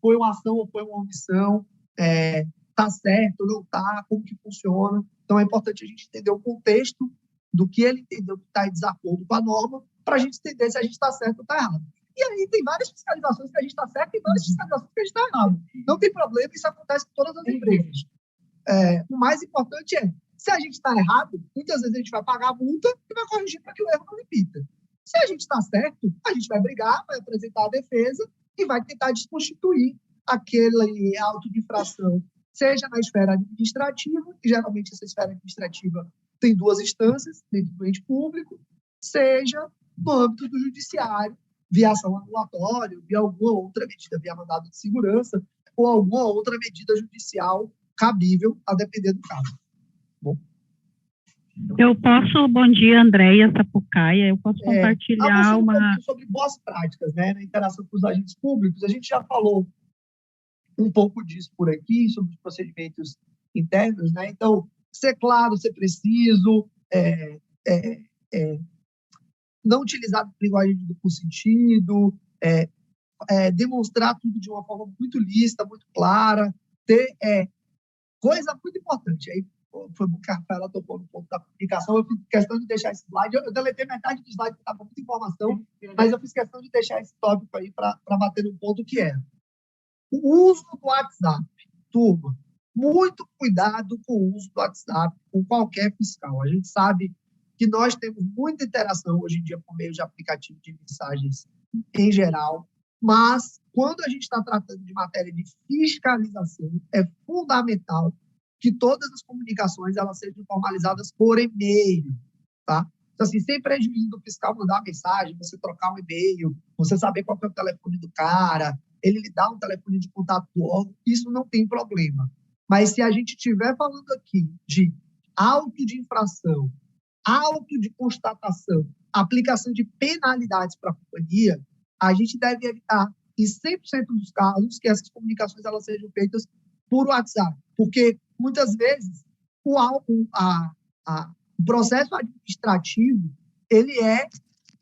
foi uma ação ou foi uma omissão, está certo ou não está, como que funciona. Então, é importante a gente entender o contexto do que ele entendeu que está em desacordo com a norma, para a gente entender se a gente está certo ou está errado. E aí tem várias fiscalizações que a gente está certo e várias fiscalizações que a gente está errado. Não tem problema, isso acontece com todas as empresas. O mais importante se a gente está errado, muitas vezes a gente vai pagar a multa e vai corrigir para que o erro não repita. Se a gente está certo, a gente vai brigar, vai apresentar a defesa e vai tentar desconstituir aquele auto de infração, seja na esfera administrativa, e geralmente essa esfera administrativa tem 2 instâncias, dentro do ente público, seja no âmbito do judiciário, via ação anulatória, via alguma outra medida, via mandado de segurança, ou alguma outra medida judicial cabível, a depender do caso. Bom. Eu posso, bom dia, Andréia Sapucaia, eu posso compartilhar uma... Sobre boas práticas, né, na interação com os agentes públicos, a gente já falou um pouco disso por aqui, sobre os procedimentos internos, né, então, ser claro, ser preciso, não utilizar linguagem de duplo sentido, demonstrar tudo de uma forma muito lícita, muito clara, ter coisa muito importante. Aí foi bom que a Rafaela tocou no ponto da comunicação, eu fiz questão de deixar esse slide, eu deletei metade do slide, porque estava muita informação, mas eu fiz questão de deixar esse tópico aí para bater num ponto que é o uso do WhatsApp. Turma, muito cuidado com o uso do WhatsApp com qualquer fiscal. A gente sabe que nós temos muita interação hoje em dia por meio de aplicativo de mensagens em geral, mas quando a gente está tratando de matéria de fiscalização, é fundamental que todas as comunicações elas sejam formalizadas por e-mail, tá? Então, assim, sem prejuízo do fiscal mandar uma mensagem, você trocar um e-mail, você saber qual é o telefone do cara, ele lhe dá um telefone de contato do órgão, isso não tem problema. Mas se a gente estiver falando aqui de auto de infração, auto de constatação, aplicação de penalidades para a companhia, a gente deve evitar, em 100% dos casos, que essas comunicações elas sejam feitas por WhatsApp. Porque, muitas vezes, o processo administrativo ele é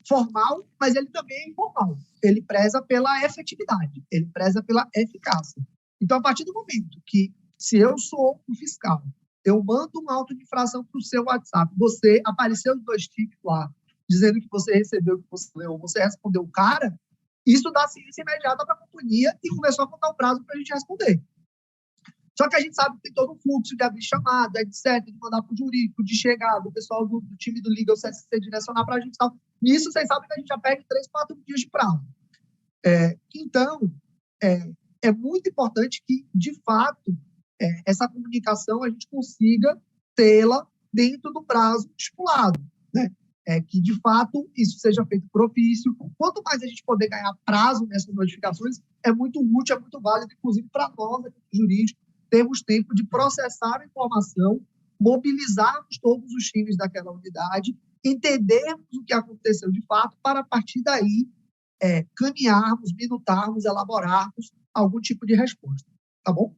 formal, mas ele também é informal. Ele preza pela efetividade, ele preza pela eficácia. Então, a partir do momento que, se eu sou um fiscal, eu mando um auto de infração para o seu WhatsApp, você apareceu os 2 ticks lá, dizendo que você recebeu, que você leu, você respondeu o cara, isso dá ciência imediata para a companhia e começou a contar o prazo para a gente responder. Só que a gente sabe que tem todo um fluxo de abrir chamada, etc., de mandar para o jurídico, de chegar, do pessoal do time do Legal CSC direcionar para a gente e tal. Nisso, vocês sabem que a gente já perde 3, 4 dias de prazo. Então, é muito importante que, de fato, essa comunicação a gente consiga tê-la dentro do prazo estipulado, né? Que, de fato, isso seja feito por ofício. Quanto mais a gente poder ganhar prazo nessas notificações, é muito útil, é muito válido, inclusive para nós, aqui do jurídico, termos tempo de processar a informação, mobilizarmos todos os times daquela unidade, entendermos o que aconteceu de fato, para, a partir daí, caminharmos, minutarmos, elaborarmos algum tipo de resposta. Tá bom?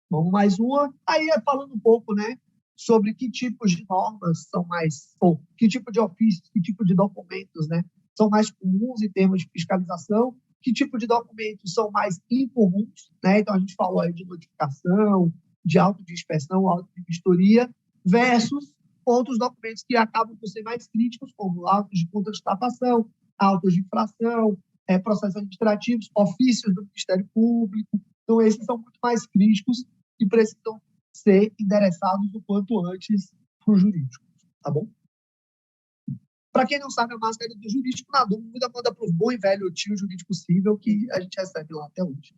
Vamos mais uma. Aí falando um pouco, né, sobre que tipos de normas são mais, ou que tipo de ofícios, que tipo de documentos, né, são mais comuns em termos de fiscalização, que tipo de documentos são mais incomuns, né? Então a gente falou aí de notificação, de auto de inspeção, auto de vistoria, versus outros documentos que acabam por ser mais críticos, como autos de constatação, autos de infração, processos administrativos, ofícios do Ministério Público. Então esses são muito mais críticos e precisam ser endereçados o quanto antes para o jurídico, tá bom? Para quem não sabe, a máscara do jurídico, na dúvida, manda para o bom e velho tio jurídico possível que a gente recebe lá até hoje.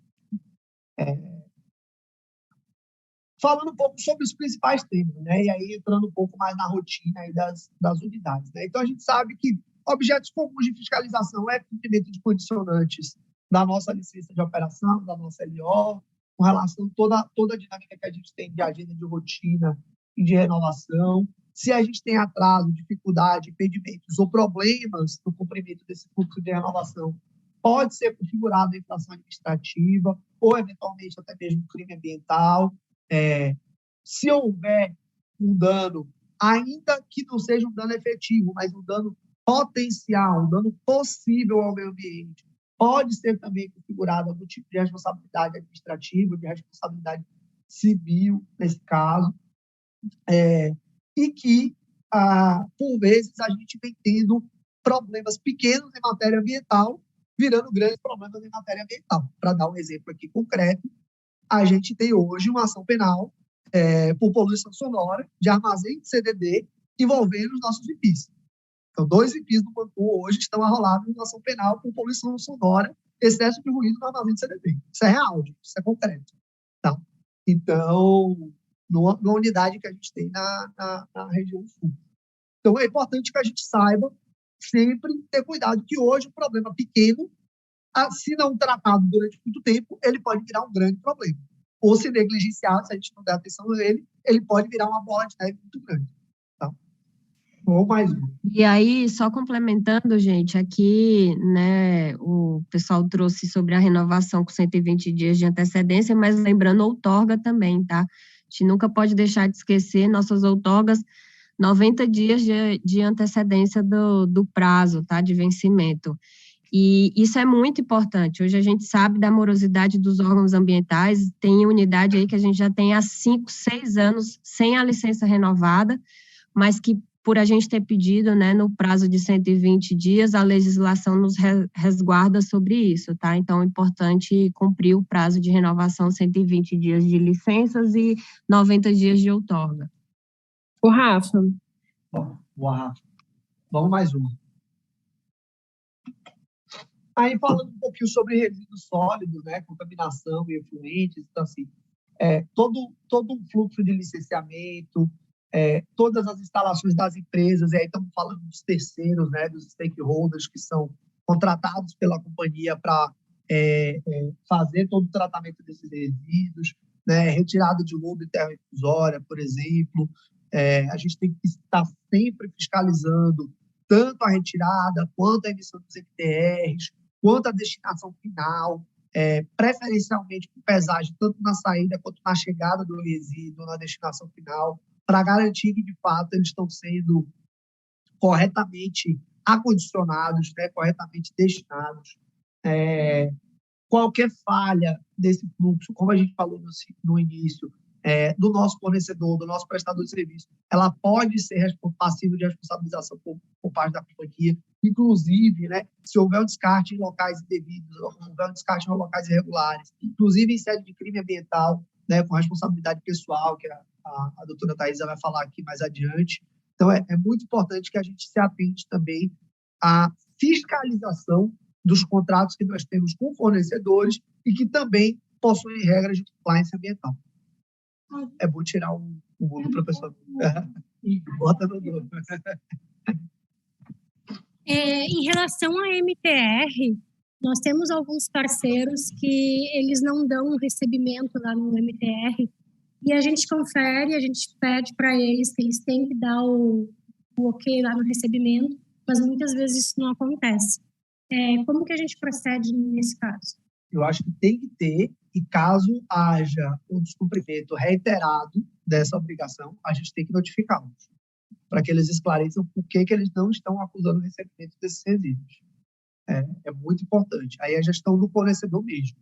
Falando um pouco sobre os principais temas, né? E aí entrando um pouco mais na rotina aí das unidades, né? Então, a gente sabe que objetos comuns de fiscalização é cumprimento de condicionantes da nossa licença de operação, da nossa LO, com relação a toda a dinâmica que a gente tem de agenda de rotina e de renovação. Se a gente tem atraso, dificuldade, impedimentos ou problemas no cumprimento desse fluxo de renovação, pode ser configurada a infração administrativa ou, eventualmente, até mesmo crime ambiental. Se houver um dano, ainda que não seja um dano efetivo, mas um dano potencial, um dano possível ao meio ambiente, pode ser também configurado algum tipo de responsabilidade administrativa, de responsabilidade civil, nesse caso, e que, por vezes, a gente vem tendo problemas pequenos em matéria ambiental, virando grandes problemas em matéria ambiental. Para dar um exemplo aqui concreto, a gente tem hoje uma ação penal por poluição sonora de armazém de CDD envolvendo os nossos IPs. Então, 2 IPs do Banco hoje estão arrolados em uma ação penal por poluição sonora, excesso de ruído no armazém de CDD. Isso é real, gente, isso é concreto. Tá? Então, numa unidade que a gente tem na região sul. Então, é importante que a gente saiba sempre ter cuidado, que hoje um problema pequeno, se não tratado durante muito tempo, ele pode virar um grande problema. ou se negligenciado, se a gente não der atenção a ele, ele pode virar uma bola de neve muito grande. Tá? Ou mais um. E aí, só complementando, gente, aqui, né, o pessoal trouxe sobre a renovação com 120 dias de antecedência, mas lembrando outorga também, tá? A gente nunca pode deixar de esquecer nossas outorgas, 90 dias de antecedência do prazo, tá, de vencimento. E isso é muito importante. Hoje a gente sabe da morosidade dos órgãos ambientais, tem unidade aí que a gente já tem há 5, 6 anos sem a licença renovada, mas que por a gente ter pedido, né, no prazo de 120 dias, a legislação nos resguarda sobre isso, tá? Então, é importante cumprir o prazo de renovação, 120 dias de licenças e 90 dias de outorga. O Rafa. Boa, Rafa. Vamos mais uma. Aí, falando um pouquinho sobre resíduos sólidos, né, contaminação e efluentes, então, assim, todo um fluxo de licenciamento, todas as instalações das empresas, e aí estamos falando dos terceiros, né, dos stakeholders que são contratados pela companhia para fazer todo o tratamento desses resíduos, né, retirada de lodo e terra infusória, por exemplo. A gente tem que estar sempre fiscalizando tanto a retirada, quanto a emissão dos MTRs, quanto a destinação final, preferencialmente com pesagem tanto na saída quanto na chegada do resíduo, na destinação final, para garantir que, de fato, eles estão sendo corretamente acondicionados, né, corretamente destinados. Qualquer falha desse fluxo, como a gente falou no início, do nosso fornecedor, do nosso prestador de serviço, ela pode ser passiva de responsabilização por parte da companhia, inclusive, né, se houver um descarte em locais indevidos, ou houver um descarte em locais irregulares, inclusive em sede de crime ambiental, né, com responsabilidade pessoal, que a doutora Thaisa vai falar aqui mais adiante. Então, é muito importante que a gente se atente também à fiscalização dos contratos que nós temos com fornecedores e que também possuem regras de compliance ambiental. É bom tirar o bolo para a pessoa. Bota no bolo. Em relação à MTR, nós temos alguns parceiros que eles não dão um recebimento lá no MTR e a gente confere, a gente pede para eles que eles têm que dar o ok lá no recebimento, mas muitas vezes isso não acontece. Como que a gente procede nesse caso? Eu acho que tem que ter, e caso haja um descumprimento reiterado dessa obrigação, a gente tem que notificá-los, para que eles esclareçam por que eles não estão acusando o recebimento desses resíduos. É muito importante. Aí a gestão do fornecedor mesmo.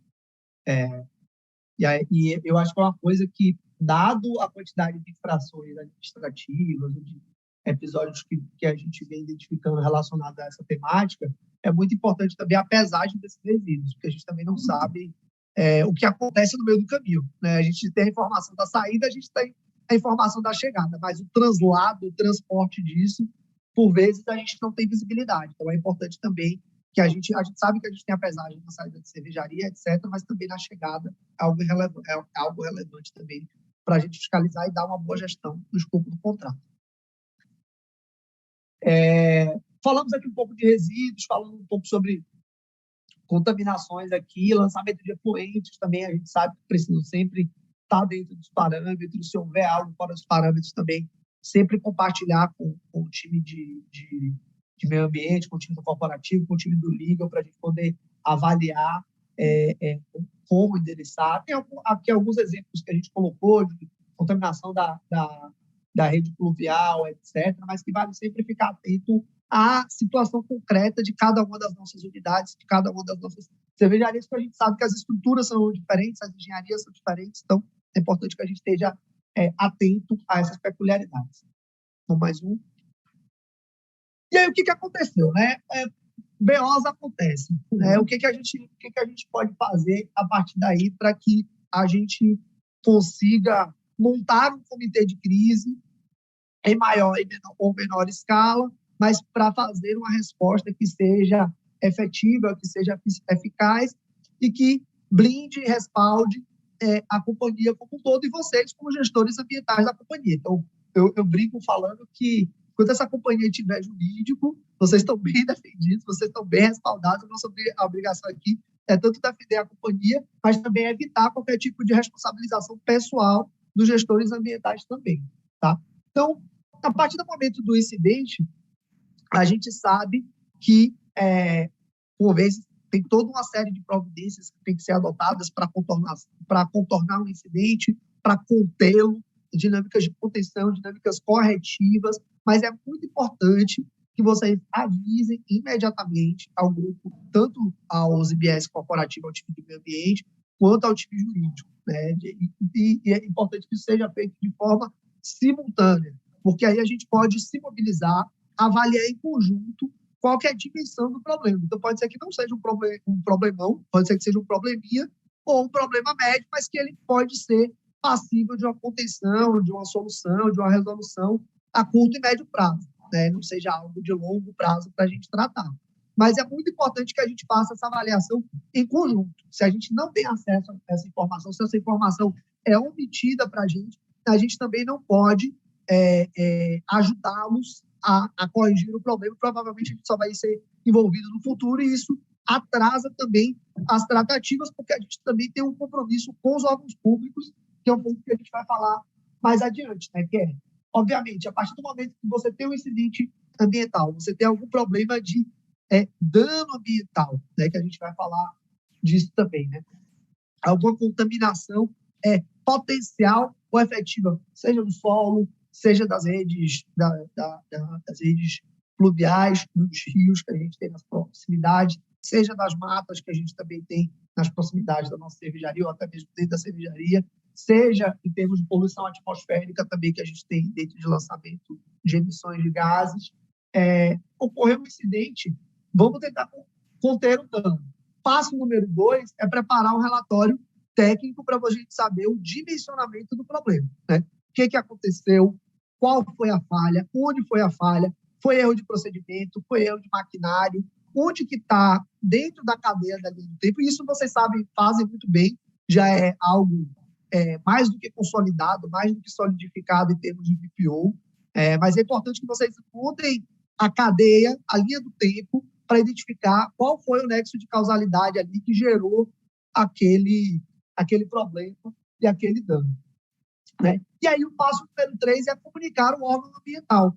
E eu acho que é uma coisa que, dado a quantidade de infrações administrativas, de episódios que a gente vem identificando relacionados a essa temática, é muito importante também a pesagem desses resíduos, porque a gente também não sabe o que acontece no meio do caminho, né? A gente tem a informação da saída, a gente tem a informação da chegada, mas o translado, o transporte disso, por vezes a gente não tem visibilidade. Então, é importante também que a gente sabe que a gente tem a pesagem na saída de cervejaria, etc., mas também na chegada é algo relevante também para a gente fiscalizar e dar uma boa gestão do escopo do contrato. Falamos aqui um pouco de resíduos, falando um pouco sobre contaminações aqui, lançamento de efluentes também, a gente sabe que precisam sempre estar dentro dos parâmetros, se houver algo fora dos parâmetros também, sempre compartilhar com o time de meio ambiente, com o time do corporativo, com o time do legal, para a gente poder avaliar como endereçar. Tem aqui alguns exemplos que a gente colocou de contaminação da rede pluvial, etc., mas que vale sempre ficar atento à situação concreta de cada uma das nossas unidades, de cada uma das nossas cervejarias, porque a gente sabe que as estruturas são diferentes, as engenharias são diferentes, então é importante que a gente esteja atento a essas peculiaridades. Então, mais um. E aí, o que aconteceu, né? BOs acontecem, né? O que a gente pode fazer a partir daí para que a gente consiga montar um comitê de crise em maior ou menor escala, mas para fazer uma resposta que seja efetiva, que seja eficaz e que blinde e respalde a companhia como um todo e vocês como gestores ambientais da companhia. Então, eu brinco falando que quando essa companhia tiver jurídico, vocês estão bem defendidos, vocês estão bem respaldados. A nossa obrigação aqui tanto defender a companhia, mas também evitar qualquer tipo de responsabilização pessoal dos gestores ambientais também, tá? Então, a partir do momento do incidente, a gente sabe que, por vezes, tem toda uma série de providências que tem que ser adotadas para contornar um incidente, para contê-lo, dinâmicas de contenção, dinâmicas corretivas, mas é muito importante que vocês avisem imediatamente ao grupo, tanto aos IBS corporativo, ao time de meio ambiente, quanto ao time jurídico, né? E é importante que isso seja feito de forma simultânea, porque aí a gente pode se mobilizar, avaliar em conjunto qual que é a dimensão do problema. Então, pode ser que não seja um problemão, pode ser que seja um probleminha ou um problema médio, mas que ele pode ser passível de uma contenção, de uma solução, de uma resolução a curto e médio prazo, né? Não seja algo de longo prazo para a gente tratar. Mas é muito importante que a gente faça essa avaliação em conjunto. Se a gente não tem acesso a essa informação, se essa informação é omitida para a gente também não pode ajudá-los a corrigir o problema. Provavelmente a gente só vai ser envolvido no futuro e isso atrasa também as tratativas, porque a gente também tem um compromisso com os órgãos públicos, que é um ponto que a gente vai falar mais adiante, né? Que é, obviamente, a partir do momento que você tem um incidente ambiental, você tem algum problema de dano ambiental, né? Que a gente vai falar disso também, né? Alguma contaminação potencial ou efetiva, seja do solo, seja das redes, das redes fluviais, dos rios que a gente tem nas proximidades, seja das matas que a gente também tem nas proximidades da nossa cervejaria, ou até mesmo dentro da cervejaria, seja em termos de poluição atmosférica também que a gente tem dentro de lançamento de emissões de gases. Ocorreu um incidente, vamos tentar conter o dano. Passo número 2 é preparar um relatório técnico para a gente saber o dimensionamento do problema, né? O que aconteceu, qual foi a falha, onde foi a falha, foi erro de procedimento, foi erro de maquinário, onde que está dentro da cadeia da linha do tempo. Isso vocês sabem, fazem muito bem, já é algo mais do que consolidado, mais do que solidificado em termos de BPO, mas é importante que vocês encontrem a cadeia, a linha do tempo, para identificar qual foi o nexo de causalidade ali que gerou aquele problema e aquele dano, né? E aí o passo número 3 é comunicar o órgão ambiental.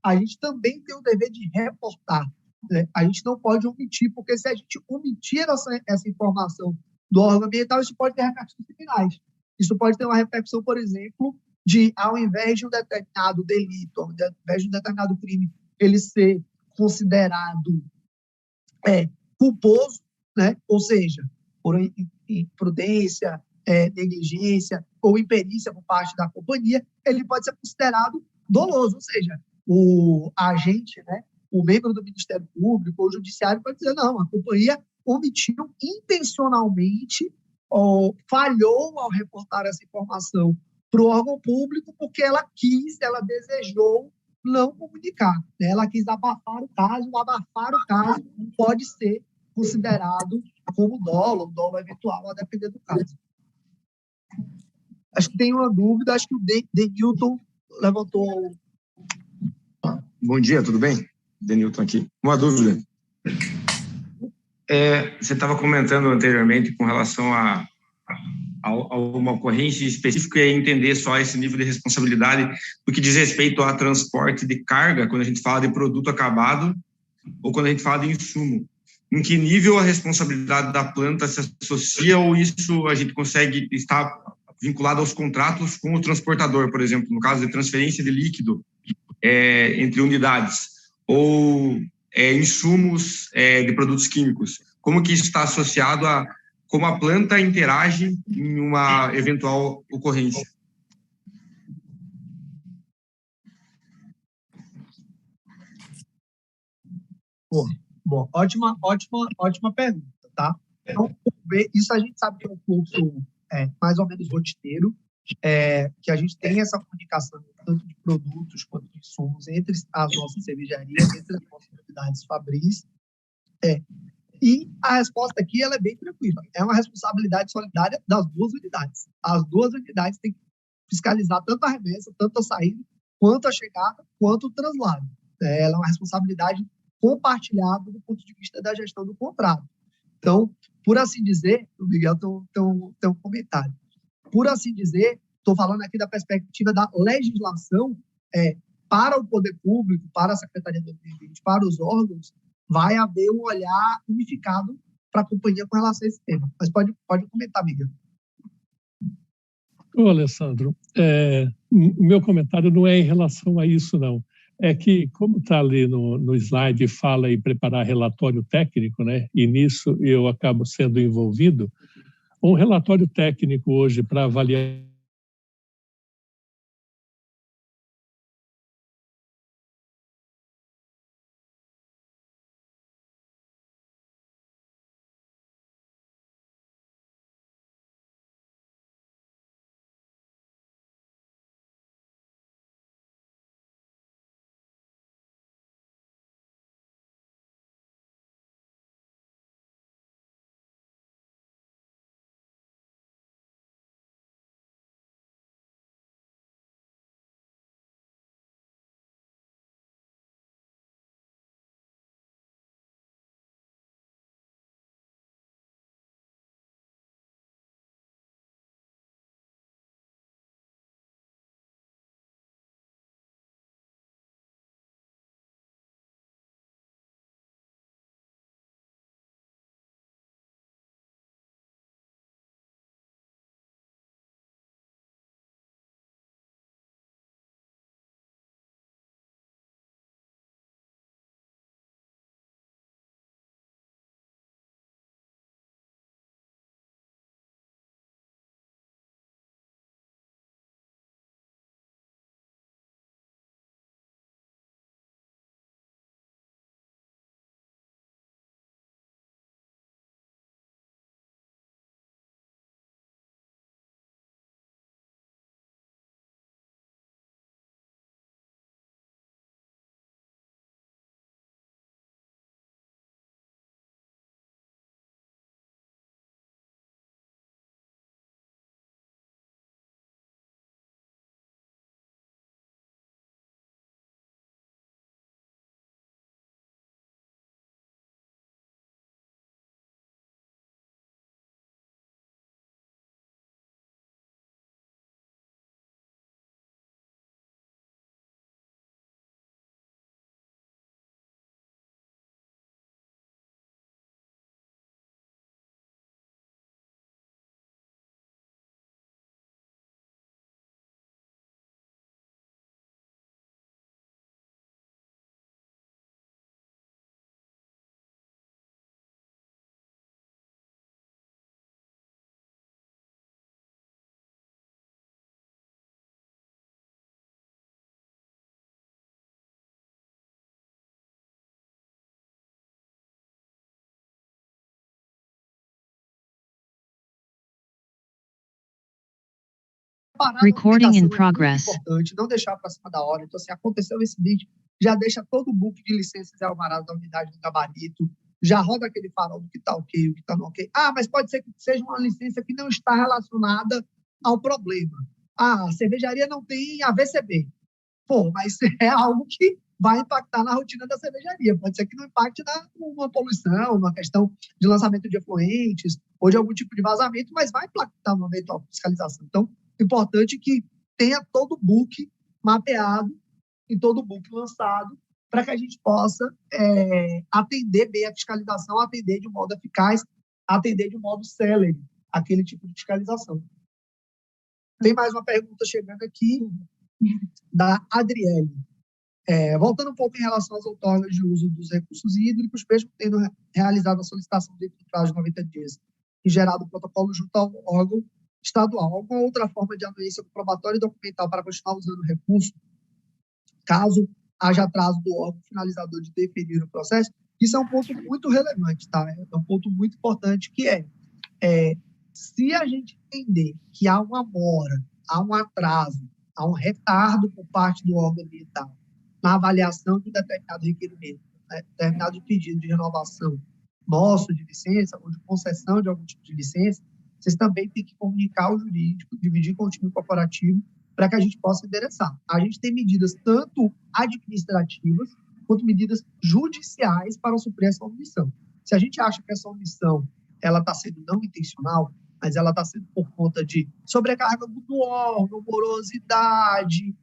A gente também tem o dever de reportar, né? A gente não pode omitir, porque se a gente omitir essa informação do órgão ambiental, isso pode ter repercussões criminais. Isso pode ter uma repercussão, por exemplo, de, ao invés de um determinado delito, ao invés de um determinado crime, ele ser considerado culposo, né? Ou seja, por imprudência, negligência ou imperícia por parte da companhia, ele pode ser considerado doloso, ou seja, o agente, né, o membro do Ministério Público ou o Judiciário pode dizer, não, a companhia omitiu intencionalmente ou falhou ao reportar essa informação para o órgão público porque ela desejou não comunicar, né? Ela quis abafar o caso pode ser considerado como dolo eventual, a depender do caso. Acho que tem uma dúvida, acho que o Denilton levantou. Bom dia, tudo bem? Denilton aqui. Uma dúvida. Você estava comentando anteriormente com relação a uma ocorrência específica e entender só esse nível de responsabilidade do que diz respeito a transporte de carga, quando a gente fala de produto acabado ou quando a gente fala de insumo. Em que nível a responsabilidade da planta se associa ou isso a gente consegue estar vinculado aos contratos com o transportador, por exemplo, no caso de transferência de líquido entre unidades ou insumos de produtos químicos? Como que isso está associado a como a planta interage em uma eventual ocorrência? Bom, ótima pergunta, tá? Então, isso a gente sabe que é um fluxo mais ou menos rotineiro, que a gente tem essa comunicação tanto de produtos quanto de insumos entre as nossas cervejarias, entre as nossas unidades fabris. E a resposta aqui ela é bem tranquila. É uma responsabilidade solidária das duas unidades. As duas unidades têm que fiscalizar tanto a remessa, tanto a saída, quanto a chegada, quanto o translado. Ela é uma responsabilidade compartilhada do ponto de vista da gestão do contrato. Então, por assim dizer, o Miguel tem um comentário. Por assim dizer, estou falando aqui da perspectiva da legislação, para o poder público, para a Secretaria do Meio Ambiente, para os órgãos, vai haver um olhar unificado para a companhia com relação a esse tema. Mas pode comentar, Miguel. Ô, Alessandro, meu comentário não é em relação a isso, não. É que, como está ali no slide, fala em preparar relatório técnico, né? E nisso eu acabo sendo envolvido. Um relatório técnico hoje para avaliar Recording in progress. É importante não deixar para cima da hora. Então, assim, aconteceu o incidente, já deixa todo o book de licenças e alvarás da unidade do gabarito, já roda aquele farol do que está ok, o que está não ok. Mas pode ser que seja uma licença que não está relacionada ao problema. A cervejaria não tem AVCB. Mas é algo que vai impactar na rotina da cervejaria. Pode ser que não impacte numa poluição, numa questão de lançamento de efluentes ou de algum tipo de vazamento, mas vai impactar no eventual fiscalização. Então, importante que tenha todo o book mapeado e todo o book lançado para que a gente possa atender bem a fiscalização, atender de modo eficaz, atender de modo célere aquele tipo de fiscalização. Tem mais uma pergunta chegando aqui da Adriele. Voltando um pouco em relação às outorgas de uso dos recursos hídricos, mesmo tendo realizado a solicitação dentro do prazo de 90 dias e gerado o protocolo junto ao órgão estadual, alguma outra forma de anuência comprobatória e documental para continuar usando o recurso, caso haja atraso do órgão finalizador de deferir o processo? Isso é um ponto muito relevante, tá? É um ponto muito importante que se a gente entender que há uma mora, há um atraso, há um retardo por parte do órgão ambiental na avaliação de um determinado requerimento, determinado pedido de renovação nosso de licença ou de concessão de algum tipo de licença, vocês também têm que comunicar ao jurídico, dividir com o time corporativo, para que a gente possa endereçar. A gente tem medidas tanto administrativas quanto medidas judiciais para suprir essa omissão. Se a gente acha que essa omissão ela está sendo não intencional, mas ela está sendo por conta de sobrecarga do órgão, morosidade,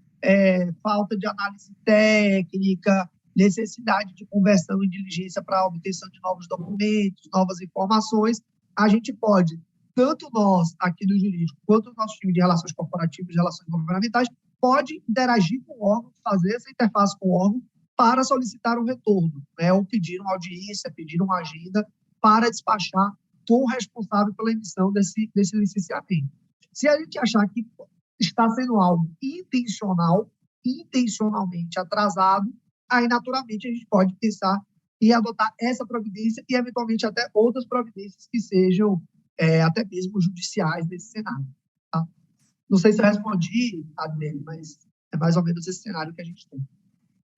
falta de análise técnica, necessidade de conversão e diligência para a obtenção de novos documentos, novas informações, a gente pode, tanto nós aqui do jurídico, quanto o nosso time de relações corporativas, de relações governamentais, pode interagir com o órgão, fazer essa interface com o órgão para solicitar um retorno, né? Ou pedir uma audiência, pedir uma agenda para despachar com o responsável pela emissão desse licenciamento. Se a gente achar que está sendo algo intencionalmente atrasado, aí naturalmente a gente pode pensar em adotar essa providência e eventualmente até outras providências que sejam até mesmo judiciais nesse cenário. Tá? Não sei se eu respondi, Adriane, mas é mais ou menos esse cenário que a gente tem.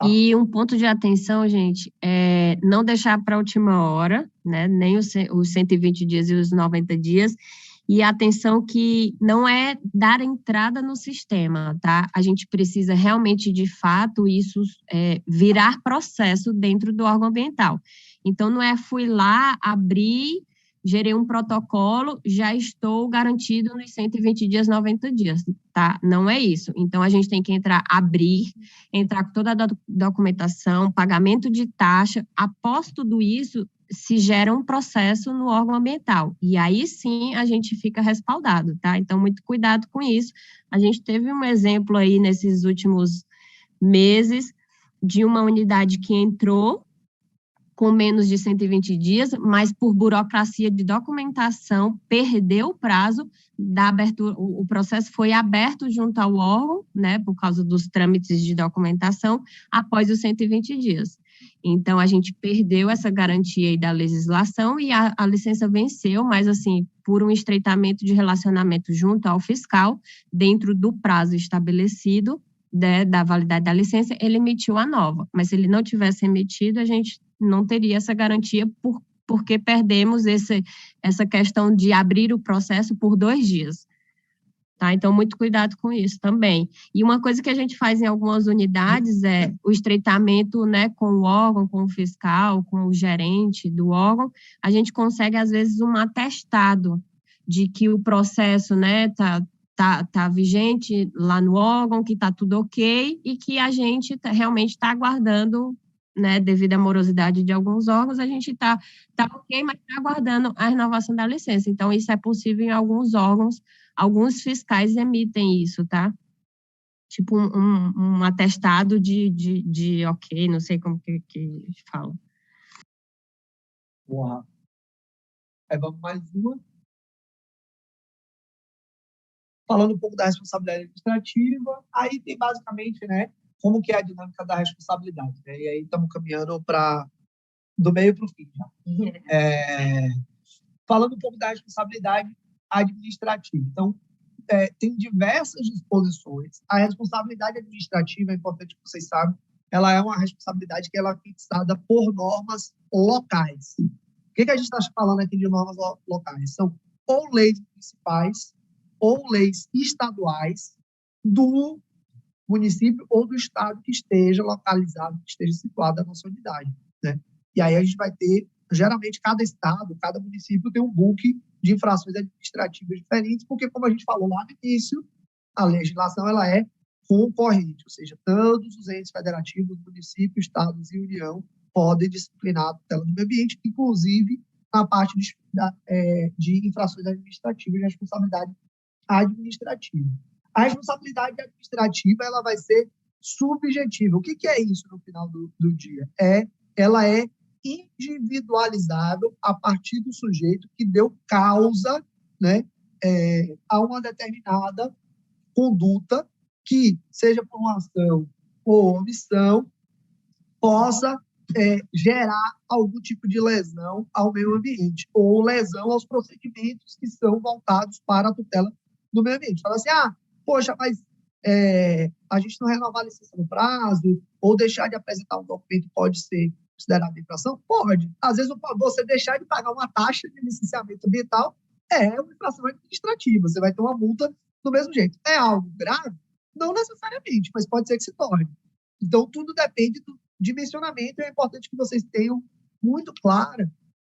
E um ponto de atenção, gente, é não deixar para a última hora, né, nem os 120 dias e os 90 dias, e atenção que não é dar entrada no sistema, tá? A gente precisa realmente, de fato, isso virar processo dentro do órgão ambiental. Então, não é fui lá, abri, gerei um protocolo, já estou garantido nos 120 dias, 90 dias, tá? Não é isso. Então, a gente tem que entrar com toda a documentação, pagamento de taxa. Após tudo isso, se gera um processo no órgão ambiental. E aí, sim, a gente fica respaldado, tá? Então, muito cuidado com isso. A gente teve um exemplo aí nesses últimos meses de uma unidade que entrou com menos de 120 dias, mas por burocracia de documentação, perdeu o prazo da abertura, o processo foi aberto junto ao órgão, né, por causa dos trâmites de documentação, após os 120 dias. Então, a gente perdeu essa garantia aí da legislação e a licença venceu, mas, assim, por um estreitamento de relacionamento junto ao fiscal, dentro do prazo estabelecido, da validade da licença, ele emitiu a nova. Mas se ele não tivesse emitido, a gente não teria essa garantia porque perdemos essa questão de abrir o processo por 2 dias. Tá? Então, muito cuidado com isso também. E uma coisa que a gente faz em algumas unidades é o estreitamento, né, com o órgão, com o fiscal, com o gerente do órgão, a gente consegue, às vezes, um atestado de que o processo, né, tá vigente lá no órgão, que está tudo ok e que a gente realmente está aguardando, né, devido à morosidade de alguns órgãos, a gente tá ok, mas está aguardando a renovação da licença. Então, isso é possível em alguns órgãos, alguns fiscais emitem isso, tá? Tipo um atestado de ok, não sei como que fala. Boa. Aí vamos mais uma. Falando um pouco da responsabilidade administrativa, aí tem basicamente, né, como que é a dinâmica da responsabilidade, né? E aí estamos caminhando do meio para o fim. Falando um pouco da responsabilidade administrativa. Então, tem diversas disposições. A responsabilidade administrativa, é importante que vocês saibam, ela é uma responsabilidade que ela é fixada por normas locais. O que a gente está falando aqui de normas locais? São ou leis municipais ou leis estaduais do município ou do estado que esteja localizado, que esteja situado a nossa unidade, né? E aí a gente vai ter, geralmente, cada estado, cada município tem um book de infrações administrativas diferentes, porque, como a gente falou lá no início, a legislação ela é concorrente, ou seja, todos os entes federativos, municípios, estados e União podem disciplinar a tutela do meio ambiente, inclusive na parte de infrações administrativas, de responsabilidade administrativa. A responsabilidade administrativa ela vai ser subjetiva. O que é isso no final do dia? Ela é individualizável a partir do sujeito que deu causa, né, a uma determinada conduta que, seja por uma ação ou omissão, possa gerar algum tipo de lesão ao meio ambiente ou lesão aos procedimentos que são voltados para a tutela do meio ambiente. Fala assim, poxa, mas a gente não renovar a licença no prazo ou deixar de apresentar um documento pode ser considerado infração? Pode. Às vezes, você deixar de pagar uma taxa de licenciamento ambiental é uma infração administrativa. Você vai ter uma multa do mesmo jeito. É algo grave? Não necessariamente, mas pode ser que se torne. Então, tudo depende do dimensionamento e é importante que vocês tenham muito clara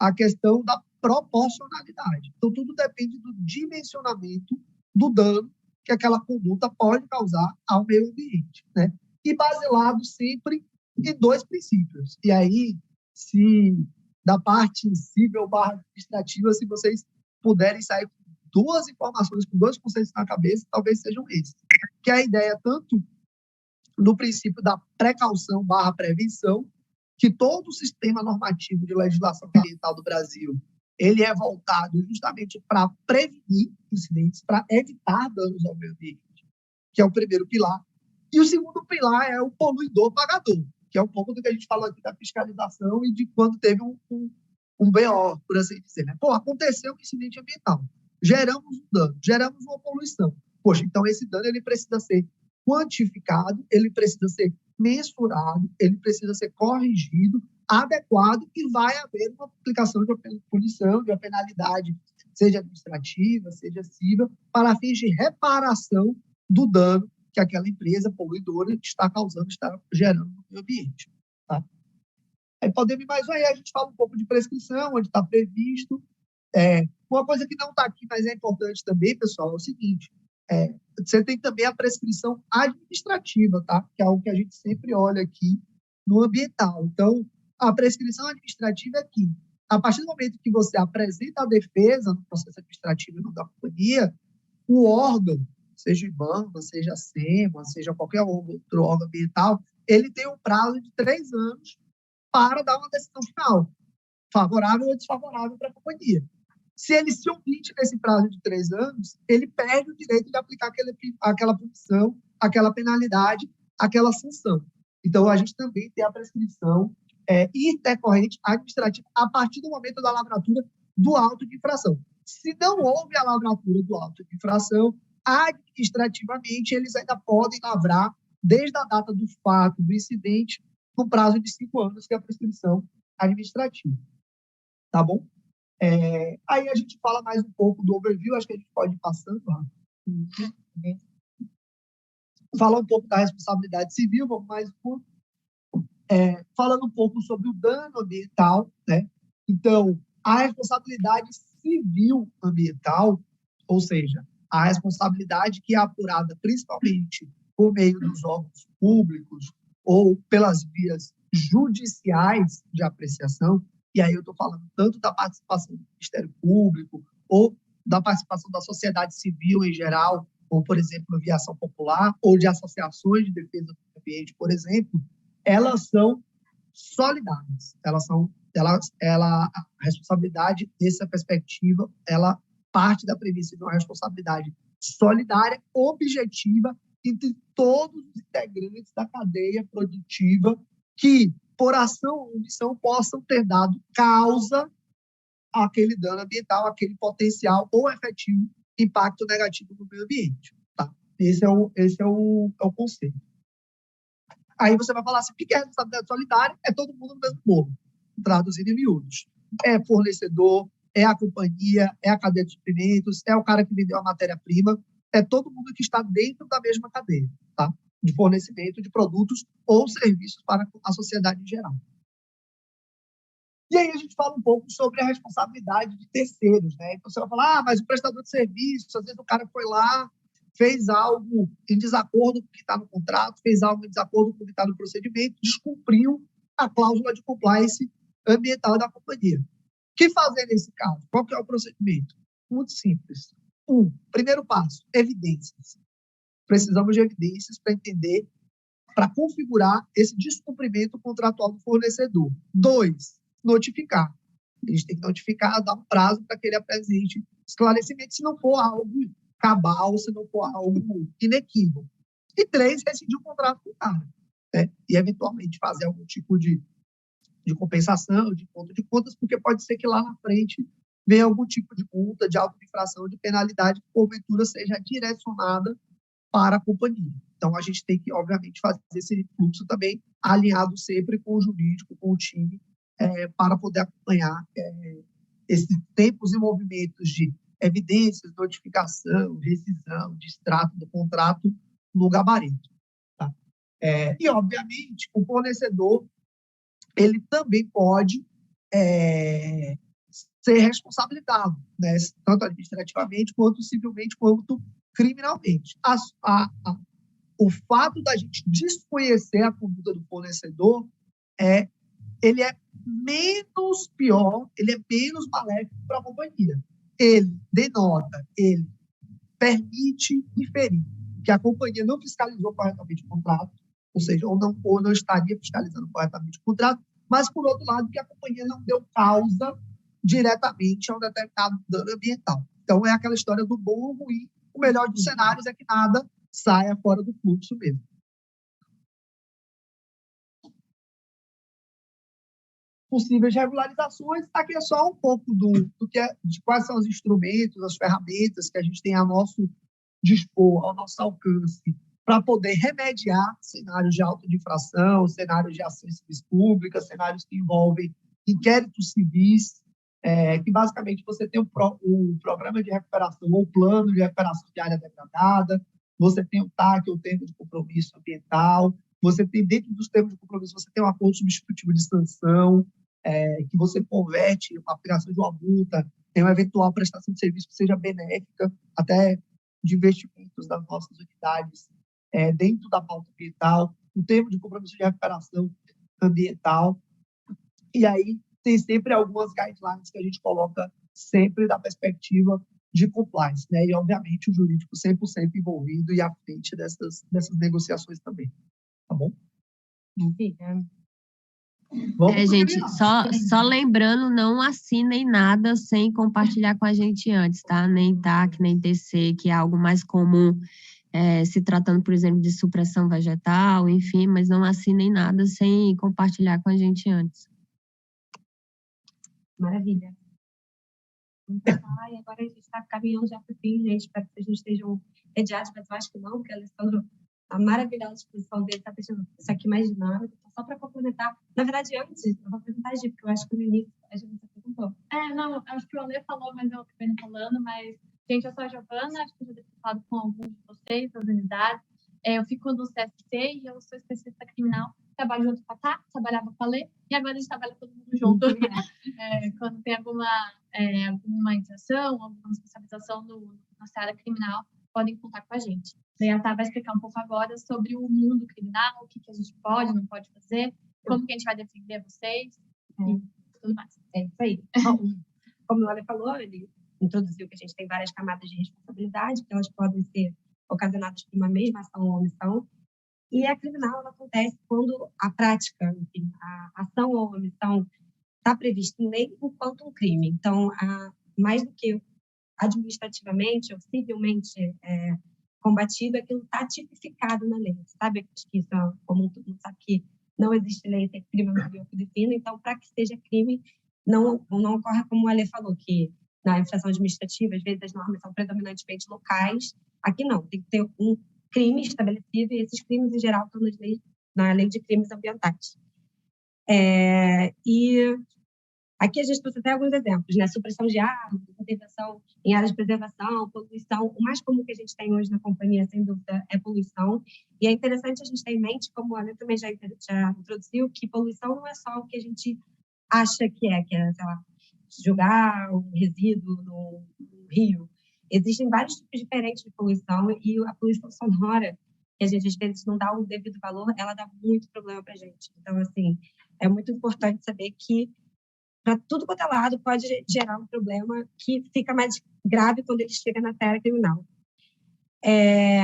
a questão da proporcionalidade. Então, tudo depende do dimensionamento do dano que aquela conduta pode causar ao meio ambiente, né? E baseado sempre em 2 princípios. E aí, se da parte civil / administrativa, se vocês puderem sair com 2 informações, com 2 conceitos na cabeça, talvez sejam esses. Que é a ideia tanto do princípio da precaução / prevenção, que todo o sistema normativo de legislação ambiental do Brasil, ele é voltado justamente para prevenir incidentes, para evitar danos ao meio ambiente, que é o primeiro pilar. E o segundo pilar é o poluidor-pagador, que é um pouco do que a gente falou aqui da fiscalização e de quando teve um BO, por assim dizer, né? Pô, aconteceu um incidente ambiental, geramos um dano, geramos uma poluição. Poxa, então esse dano ele precisa ser quantificado, ele precisa ser mensurado, ele precisa ser corrigido, adequado, e vai haver uma aplicação de uma punição, de uma penalidade, seja administrativa, seja civil, para fins de reparação do dano que aquela empresa poluidora está causando, está gerando no meio ambiente. Tá? Aí podemos ir mais aí, a gente fala um pouco de prescrição, onde está previsto. Uma coisa que não está aqui, mas é importante também, pessoal, é o seguinte, você tem também a prescrição administrativa, tá? Que é algo que a gente sempre olha aqui no ambiental. Então, a prescrição administrativa é que, a partir do momento que você apresenta a defesa no processo administrativo da companhia, o órgão, seja o IBAMA, seja a SEMA, seja qualquer outro órgão ambiental, ele tem um prazo de 3 anos para dar uma decisão final, favorável ou desfavorável para a companhia. Se ele se omite nesse prazo de 3 anos, ele perde o direito de aplicar aquela punição, aquela penalidade, aquela sanção. Então, a gente também tem a prescrição intercorrente administrativa a partir do momento da lavratura do auto de infração. Se não houve a lavratura do auto de infração, administrativamente, eles ainda podem lavrar desde a data do fato, do incidente, no prazo de 5 anos, que é a prescrição administrativa. Tá bom? Aí a gente fala mais um pouco do overview, acho que a gente pode ir passando. Falar um pouco da responsabilidade civil, vamos mais um pouco. Falando um pouco sobre o dano ambiental, né? Então, a responsabilidade civil ambiental, ou seja, a responsabilidade que é apurada principalmente por meio dos órgãos públicos ou pelas vias judiciais de apreciação, e aí eu estou falando tanto da participação do Ministério Público ou da participação da sociedade civil em geral, como, por exemplo, via ação popular, ou de associações de defesa do meio ambiente, por exemplo, elas são solidárias. A responsabilidade, dessa perspectiva, ela parte da premissa de uma responsabilidade solidária, objetiva, entre todos os integrantes da cadeia produtiva que, por ação ou omissão, possam ter dado causa àquele dano ambiental, àquele potencial ou efetivo impacto negativo no meio ambiente. Tá? Esse é o conceito. Aí você vai falar assim, o que é responsabilidade solidária? É todo mundo no mesmo bolo, traduzindo em miúdos. É fornecedor, é a companhia, é a cadeia de suprimentos, é o cara que vendeu a matéria-prima, é todo mundo que está dentro da mesma cadeia, tá? De fornecimento de produtos ou serviços para a sociedade em geral. E aí a gente fala um pouco sobre a responsabilidade de terceiros, né? Então você vai falar, mas o prestador de serviço, às vezes o cara foi lá, fez algo em desacordo com o que está no contrato, fez algo em desacordo com o que está no procedimento, descumpriu a cláusula de compliance ambiental da companhia. O que fazer nesse caso? Qual que é o procedimento? Muito simples. Primeiro passo, evidências. Precisamos de evidências para entender, para configurar esse descumprimento contratual do fornecedor. 2, notificar. A gente tem que notificar, dar um prazo para que ele apresente esclarecimento, se não for algo cabal, se não for algo inequívoco. E 3, rescindir o contrato com o cara, né? E, eventualmente, fazer algum tipo de compensação, de conta de contas, porque pode ser que lá na frente venha algum tipo de multa, de auto-infração, de penalidade, que porventura seja direcionada para a companhia. Então, a gente tem que, obviamente, fazer esse fluxo também alinhado sempre com o jurídico, com o time, para poder acompanhar esses tempos e movimentos de evidências, notificação, rescisão, distrato do contrato no gabarito. Tá? E, obviamente, o fornecedor ele também pode ser responsabilizado, né? Tanto administrativamente, quanto civilmente, quanto criminalmente. O fato da gente desconhecer a conduta do fornecedor ele é menos pior, ele é menos maléfico para a companhia. Ele denota, ele permite inferir que a companhia não fiscalizou corretamente o contrato, ou seja, ou não estaria fiscalizando corretamente o contrato, mas, por outro lado, que a companhia não deu causa diretamente a um determinado dano ambiental. Então, é aquela história do bom ou ruim. O melhor dos cenários é que nada saia fora do fluxo mesmo. Possíveis regularizações, aqui é só um pouco de quais são os instrumentos, as ferramentas que a gente tem a nosso dispor, ao nosso alcance, para poder remediar cenários de auto de infração, cenários de ações civis públicas, cenários que envolvem inquéritos civis, que basicamente você tem o programa de recuperação ou o plano de recuperação de área degradada, você tem o TAC, o termo de compromisso ambiental, você tem, dentro dos termos de compromisso, você tem um acordo substitutivo de sanção, que você converte a aplicação de uma multa em uma eventual prestação de serviço que seja benéfica, até de investimentos das nossas unidades dentro da pauta ambiental, o termo de compromisso de recuperação ambiental, e aí tem sempre algumas guidelines que a gente coloca sempre da perspectiva de compliance, né? E, obviamente, o jurídico 100% envolvido e à frente dessas negociações também. Tá bom? Gente, só lembrando, não assinem nada sem compartilhar com a gente antes, tá? Nem TAC, nem TC, que é algo mais comum, se tratando, por exemplo, de supressão vegetal, enfim, mas não assinem nada sem compartilhar com a gente antes. Maravilha. Agora a gente está caminhando já para o fim, gente. Espero que vocês estejam mediados, mas eu acho que não, porque a Alessandro, a maravilhosa exposição dele está deixando isso aqui mais dinâmico. Então, só para complementar, na verdade, antes, eu vou perguntar a Gi, porque eu acho que no início a gente já perguntou. Não, acho que o Alê falou, mas eu acabei não falando, mas, gente, eu sou a Giovana, acho que eu já devo ter falado com alguns de vocês, das unidades. Eu fico no CSC e eu sou especialista criminal. Trabalho junto com a Tá, trabalhava com a Lê, e agora a gente trabalha todo mundo junto. Quando tem alguma interação, alguma responsabilização na área criminal, podem contar com a gente. Daí a Tá vai explicar um pouco agora sobre o mundo criminal, o que a gente pode, não pode fazer, como que a gente vai defender vocês e tudo mais. É isso aí. Como o Lê falou, ele introduziu que a gente tem várias camadas de responsabilidade, que elas podem ser ocasionadas por uma mesma ação ou omissão. E a criminal ela acontece quando a prática, enfim, a ação ou omissão está prevista em lei enquanto um crime. Então, mais do que administrativamente ou civilmente combatido, aquilo está tipificado na lei. Sabe que isso é comum, todo mundo sabe que não existe lei sem crime no que define. Então, para que seja crime, não ocorre como o Ale falou, que na infração administrativa, às vezes as normas são predominantemente locais. Aqui não, tem que ter um crime estabelecido, e esses crimes, em geral, estão na lei de crimes ambientais. E aqui a gente trouxe até alguns exemplos, né? Supressão de árvores, intervenção em áreas de preservação, poluição. O mais comum que a gente tem hoje na companhia, sem dúvida, é poluição. E é interessante a gente ter em mente, como a Ana também já introduziu, que poluição não é só o que a gente acha que é, sei lá, jogar um resíduo no rio. Existem vários tipos diferentes de poluição, e a poluição sonora, que a gente às vezes não dá o devido valor, ela dá muito problema para a gente. Então, assim, é muito importante saber que para tudo quanto é lado pode gerar um problema que fica mais grave quando ele chega na esfera criminal.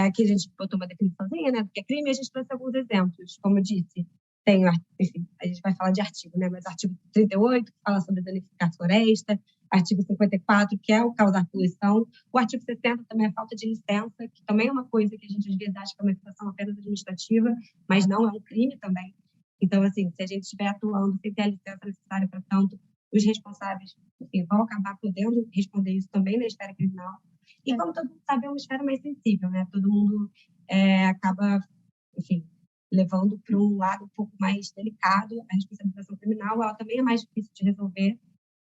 Aqui a gente botou uma definiçãozinha, né, do que é crime, e a gente trouxe alguns exemplos. Como eu disse, tem, enfim, a gente vai falar de artigo, né, mas artigo 38, que fala sobre danificar floresta, artigo 54, que é o causar poluição, o artigo 60 também é falta de licença, que também é uma coisa que a gente às vezes acha que é uma infração apenas administrativa, mas não, é um crime também. Então, assim, se a gente estiver atuando sem ter a licença necessária para tanto, os responsáveis, enfim, vão acabar podendo responder isso também na esfera criminal. E, como todo mundo sabe, é uma esfera mais sensível, né? Todo mundo acaba, enfim, levando para um lado um pouco mais delicado. A responsabilização criminal, ela também é mais difícil de resolver,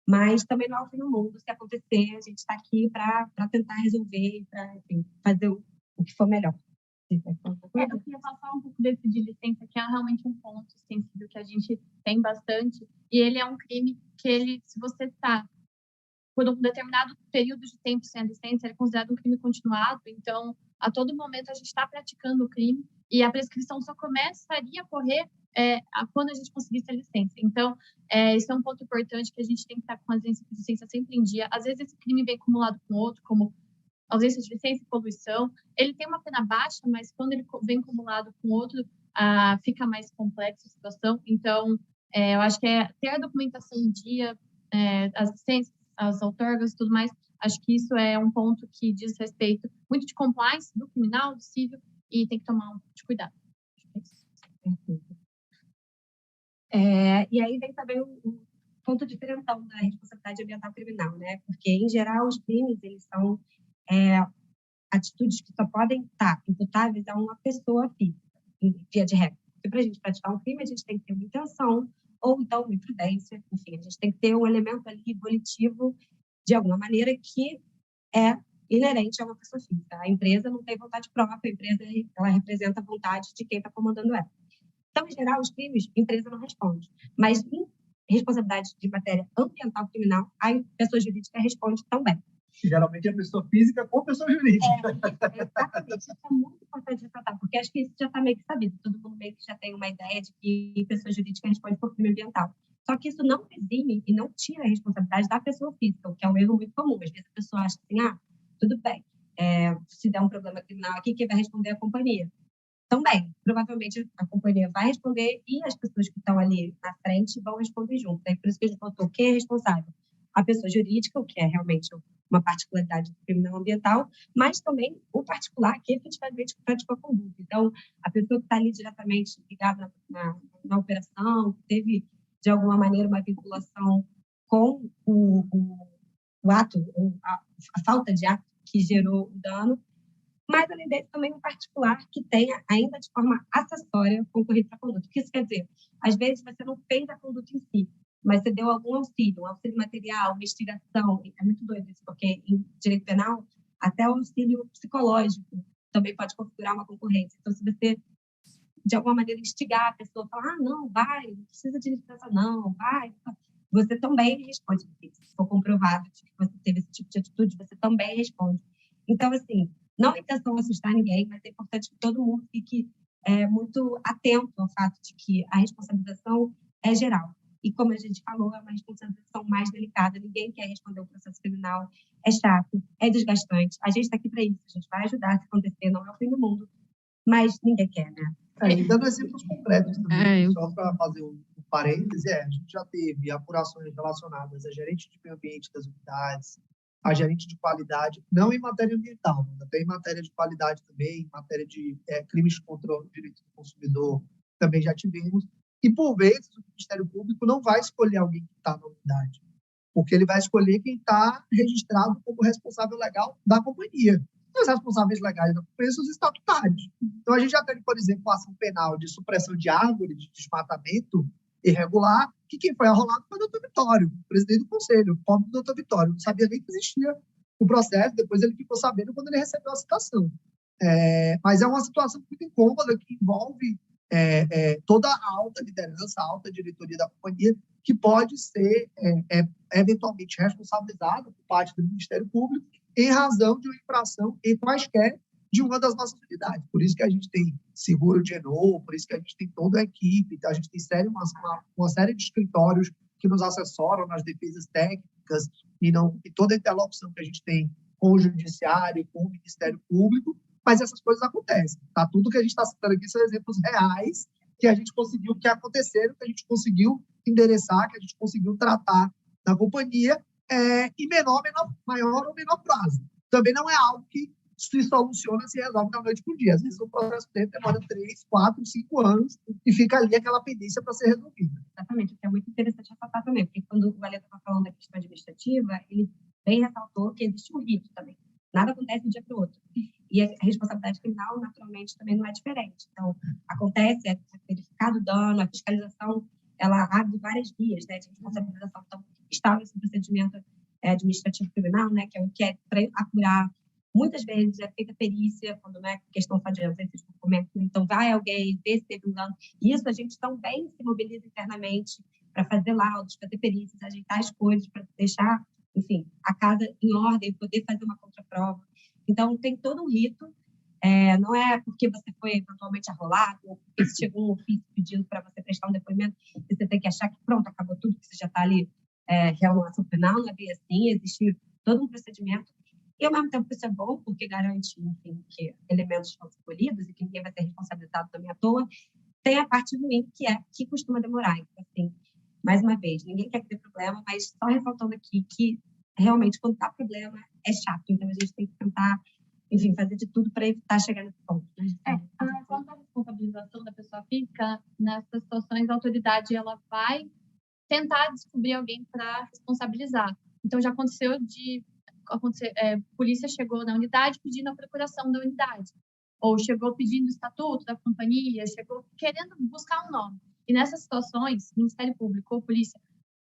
mas também não é o fim do mundo. Se acontecer, a gente está aqui para tentar resolver, para, enfim, fazer o que for melhor. Eu queria passar um pouco desse de licença, que é realmente um ponto sensível que a gente tem bastante, e ele é um crime que se você está por um determinado período de tempo sem a licença, ele é considerado um crime continuado. Então, a todo momento, a gente está praticando o crime e a prescrição só começaria a correr quando a gente conseguisse a licença. Então, isso é um ponto importante que a gente tem que estar com a licença sempre em dia. Às vezes, esse crime vem acumulado com outro, como ausência de licença e poluição. Ele tem uma pena baixa, mas quando ele vem acumulado com outro, fica mais complexa a situação. Então, eu acho que ter a documentação em dia, as licenças, as outorgas e tudo mais, acho que isso é um ponto que diz respeito muito de compliance do criminal, do civil, e tem que tomar um pouco de cuidado. E aí vem também o ponto diferentão da responsabilidade ambiental criminal, né? Porque, em geral, os crimes, eles são atitudes que só podem estar imputáveis a uma pessoa física, em via de regra. Porque para a gente praticar um crime, a gente tem que ter uma intenção, ou então uma imprudência, enfim, a gente tem que ter um elemento ali volitivo, de alguma maneira, que é inerente a uma pessoa física. A empresa não tem vontade própria, a empresa ela representa a vontade de quem está comandando ela. Então, em geral, os crimes, a empresa não responde. Mas, em responsabilidade de matéria ambiental criminal, a pessoa jurídica responde também. Geralmente é pessoa física com pessoa jurídica. Exatamente. Isso é muito importante ressaltar, porque acho que isso já está meio que sabido. Todo mundo meio que já tem uma ideia de que pessoa jurídica responde por crime ambiental. Só que isso não exime e não tira a responsabilidade da pessoa física, o que é um erro muito comum. Às vezes a pessoa acha assim, tudo bem, se der um problema criminal aqui, quem vai responder é a companhia. Também, provavelmente a companhia vai responder e as pessoas que estão ali na frente vão responder junto. É por isso que a gente botou quem é responsável. A pessoa jurídica, o que é realmente uma particularidade do criminal ambiental, mas também o particular que efetivamente praticou a conduta. Então, a pessoa que está ali diretamente ligada na operação, que teve, de alguma maneira, uma vinculação com o ato, ou a falta de ato que gerou o dano, mas, além disso, também um particular que tenha, ainda de forma acessória, concorrido para a conduta. O que isso quer dizer? Às vezes, você não fez a conduta em si, mas você deu algum auxílio, um auxílio material, uma instigação. É muito doido isso, porque em direito penal, até o auxílio psicológico também pode configurar uma concorrência. Então, se você, de alguma maneira, instigar a pessoa, falar, não, vai, não precisa de licença, não, vai, você também responde. Se for comprovado que você teve esse tipo de atitude, você também responde. Então, assim, não é intenção assustar ninguém, mas é importante que todo mundo fique muito atento ao fato de que a responsabilização é geral. E, como a gente falou, é uma responsabilização mais delicada. Ninguém quer responder o processo criminal. É chato, é desgastante. A gente está aqui para isso. A gente vai ajudar se acontecer, não é o fim do mundo. Mas ninguém quer, né? E dando exemplos concretos também, só para fazer um parêntese, a gente já teve apurações relacionadas a gerente de meio ambiente das unidades, a gerente de qualidade, não em matéria ambiental, mas até em matéria de qualidade também, em matéria de crimes contra o direito do consumidor, também já tivemos. E, por vezes, o Ministério Público não vai escolher alguém que está na unidade, porque ele vai escolher quem está registrado como responsável legal da companhia. E os responsáveis legais da companhia são os estatutários. Então, a gente já teve, por exemplo, uma ação penal de supressão de árvore, de desmatamento irregular, que quem foi arrolado foi o doutor Vitório, presidente do conselho, o pobre doutor Vitório. Não sabia nem que existia o processo, depois ele ficou sabendo quando ele recebeu a citação. Mas é uma situação muito incômoda que envolve toda a alta liderança, a alta diretoria da companhia, que pode ser eventualmente responsabilizada por parte do Ministério Público em razão de uma infração em quaisquer de uma das nossas unidades. Por isso que a gente tem seguro de Eno, por isso que a gente tem toda a equipe, a gente tem uma série de escritórios que nos assessoram nas defesas técnicas e toda a interlocução que a gente tem com o Judiciário, com o Ministério Público, mas essas coisas acontecem. Tá? Tudo que a gente está citando aqui são exemplos reais que a gente conseguiu, que aconteceram, que a gente conseguiu endereçar, que a gente conseguiu tratar na companhia em maior ou menor prazo. Também não é algo que se soluciona, se resolve da noite para o dia. Às vezes o processo demora 3, 4, 5 anos e fica ali aquela pendência para ser resolvida. Exatamente, o que é muito interessante ressaltar também, porque quando o Valeu estava falando da questão administrativa, ele bem ressaltou que existe um rito também. Nada acontece de um dia para o outro. E a responsabilidade criminal, naturalmente, também não é diferente. Então, acontece, é verificado o dano, a fiscalização, ela abre várias vias, né, de responsabilização. Então, está esse procedimento administrativo criminal, né, que é o que é para apurar. Muitas vezes é feita perícia, quando não é questão só de ausência de documento. Então, vai alguém ver se teve um dano. Isso a gente também se mobiliza internamente para fazer laudos, fazer perícias, ajeitar as coisas, para deixar enfim, a casa em ordem, poder fazer uma contraprova. Então, tem todo um rito. Não é porque você foi eventualmente arrolado, ou porque chegou um ofício pedindo para você prestar um depoimento, que você tem que achar que pronto, acabou tudo, que você já está ali, realunação penal, não é bem assim, existe todo um procedimento. E, ao mesmo tempo, isso é bom, porque garante, enfim, que elementos vão ser colhidos e que ninguém vai ser responsabilizado também à toa. Tem a parte ruim, que costuma demorar. Então, assim, mais uma vez, ninguém quer ter problema, mas só ressaltando aqui que, realmente, quando dá problema, é chato. Então, a gente tem que tentar, enfim, fazer de tudo para evitar chegar nesse ponto. Quanto à responsabilização da pessoa física, nessas situações, a autoridade ela vai tentar descobrir alguém para responsabilizar. Então, já aconteceu polícia chegou na unidade pedindo a procuração da unidade, ou chegou pedindo o estatuto da companhia, chegou querendo buscar um nome. E nessas situações, Ministério Público ou polícia,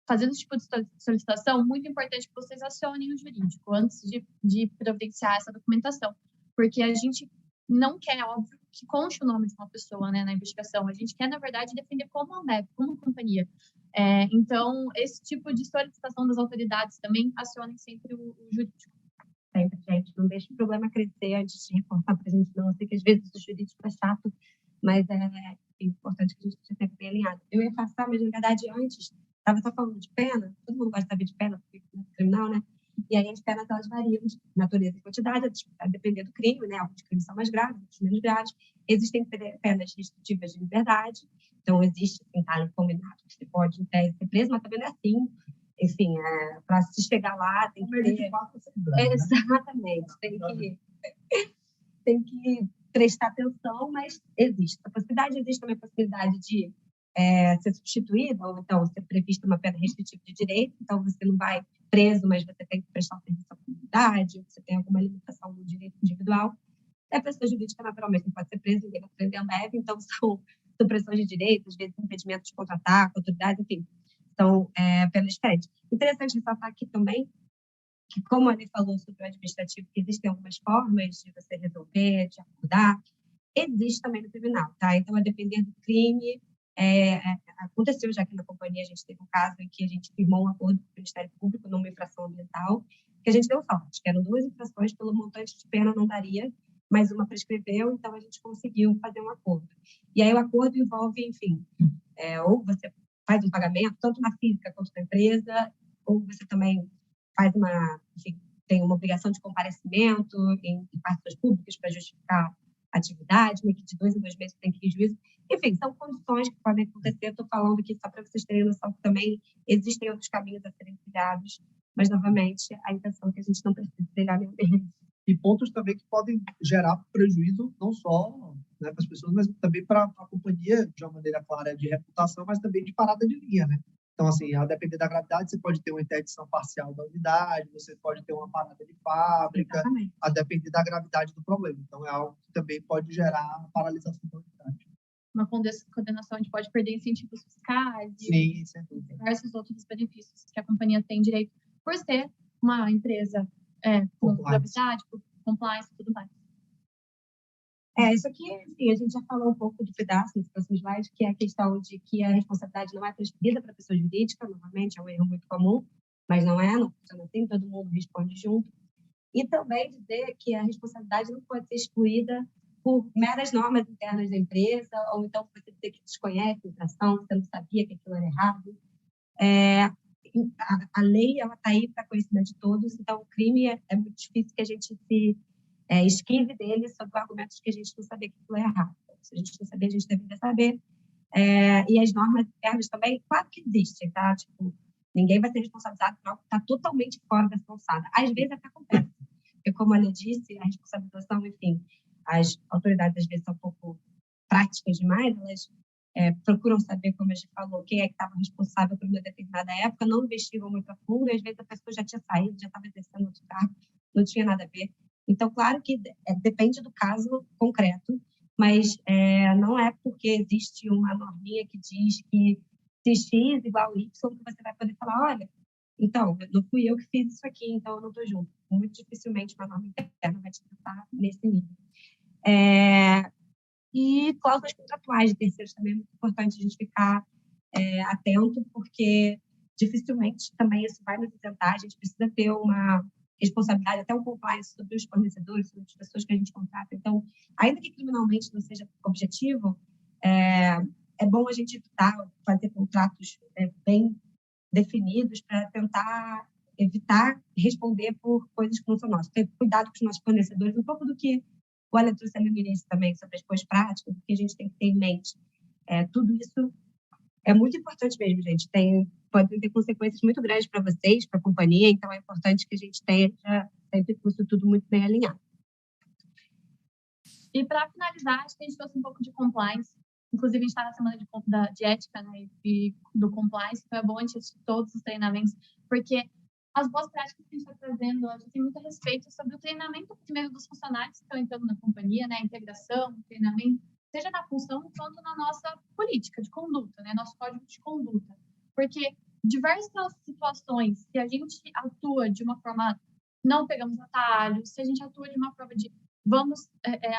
fazendo esse tipo de solicitação, muito importante que vocês acionem o jurídico antes de providenciar essa documentação, porque a gente não quer, óbvio, que conste o nome de uma pessoa, né, na investigação. A gente quer, na verdade, defender como Ambev, como companhia. Então, esse tipo de solicitação das autoridades também acionem sempre o jurídico. Sempre, gente. Não deixe o problema crescer antes de reportar para a gente, não. Eu sei que às vezes o jurídico é chato, mas é importante que a gente esteja sempre bem alinhado. Eu ia passar, mas na verdade antes, estava só falando de pena, todo mundo gosta de saber de pena, porque é criminal, né? E aí as penas, elas variam de natureza e quantidade, a depender do crime, né? Alguns crimes são mais graves, outros menos graves. Existem penas restritivas de liberdade, então existe, assim, tal combinado, que você pode, em tese, ser preso, mas também não é assim. Enfim, para se chegar lá, tem que ter... Exatamente, tem que prestar atenção, mas existe a possibilidade, existe também a possibilidade de ser substituído, ou então ser prevista uma pena restritiva de direito, então você não vai preso, mas você tem que prestar serviço à comunidade, você tem alguma limitação no direito individual. A pessoa jurídica, naturalmente, não pode ser presa, ninguém vai prender a leve, então são supressões de direitos, às vezes impedimento de contratar com autoridade, enfim, são penas diferentes. Interessante ressaltar aqui também que, como a Ana falou sobre o administrativo, que existem algumas formas de você resolver, de acordar, existe também no tribunal, tá? Então, a depender do crime, aconteceu já que na companhia a gente teve um caso em que a gente firmou um acordo com o Ministério Público numa infração ambiental, que a gente deu sorte, que eram 2 infrações, pelo montante de pena não daria, mas uma prescreveu, então a gente conseguiu fazer um acordo. E aí o acordo envolve, enfim, ou você faz um pagamento, tanto na física quanto na empresa, ou você também faz enfim, tem uma obrigação de comparecimento em partes públicas para justificar a atividade, meio que de 2 em 2 meses tem que ir em juízo. Enfim, são condições que podem acontecer. Estou falando aqui só para vocês terem noção que também existem outros caminhos a serem trilhados, mas, novamente, a intenção é que a gente não precise trilhar nenhum deles. E pontos também que podem gerar prejuízo, não só, né, para as pessoas, mas também para a companhia, de uma maneira clara, de reputação, mas também de parada de linha, né? Então, assim, a depender da gravidade, você pode ter uma interdição parcial da unidade, você pode ter uma parada de fábrica, a depender da gravidade do problema. Então, é algo que também pode gerar paralisação da unidade. Uma condenação, a gente pode perder incentivos fiscais e diversos outros benefícios que a companhia tem direito por ser uma empresa com gravidade, por compliance e tudo mais. Isso aqui, enfim, a gente já falou um pouco do pedaço nesse próximo slide, que é a questão de que a responsabilidade não é transferida para a pessoa jurídica, novamente, é um erro muito comum, mas não funciona assim, todo mundo responde junto. E também dizer que a responsabilidade não pode ser excluída por meras normas internas da empresa, ou então você dizer que desconhece a infração, você não sabia que aquilo era errado. A lei está aí para conhecimento de todos, então o crime é muito difícil que a gente se esquive dele sob o argumento de que a gente não sabia que aquilo é errado. Se a gente não sabia, a gente deveria saber. E as normas internas também, claro que existem, tá? Tipo, ninguém vai ser responsabilizado por algo que está totalmente fora dessa alçada. Às vezes até acontece, porque, como a Ana disse, a responsabilização, enfim, as autoridades às vezes são um pouco práticas demais, elas procuram saber, como a gente falou, quem é que estava responsável por uma determinada época, não investigam muito a fundo, e às vezes a pessoa já tinha saído, já estava exercendo outro cargo, não tinha nada a ver. Então, claro que depende do caso concreto, mas não é porque existe uma norminha que diz que se X igual Y, que você vai poder falar, olha, então, não fui eu que fiz isso aqui, então eu não estou junto. Muito dificilmente uma norma interna vai te tratar nesse nível. E cláusulas contratuais de terceiros também é muito importante a gente ficar atento, porque dificilmente também isso vai nos isentar. A gente precisa ter uma responsabilidade, até um compliance sobre os fornecedores, sobre as pessoas que a gente contrata. Então, ainda que criminalmente não seja objetivo, é bom a gente fazer contratos bem definidos para tentar evitar responder por coisas que não são nossas. Ter cuidado com os nossos fornecedores, um pouco do que o Ale trouxe ali no início também, sobre as boas práticas, o que a gente tem que ter em mente. Tudo isso é muito importante mesmo, gente. Pode ter consequências muito grandes para vocês, para a companhia, então é importante que a gente tenha sempre com isso tudo muito bem alinhado. E para finalizar, acho que a gente trouxe um pouco de compliance. Inclusive, a gente está na semana de ética, né, e do compliance, então é bom a gente assistir todos os treinamentos, porque as boas práticas que a gente está trazendo, a gente tem muito respeito sobre o treinamento primeiro dos funcionários que estão entrando na companhia, né, a integração, o treinamento, seja na função quanto na nossa política de conduta, né, nosso código de conduta. Porque diversas situações, se a gente atua de uma forma, não pegamos atalhos, se a gente atua de uma forma de vamos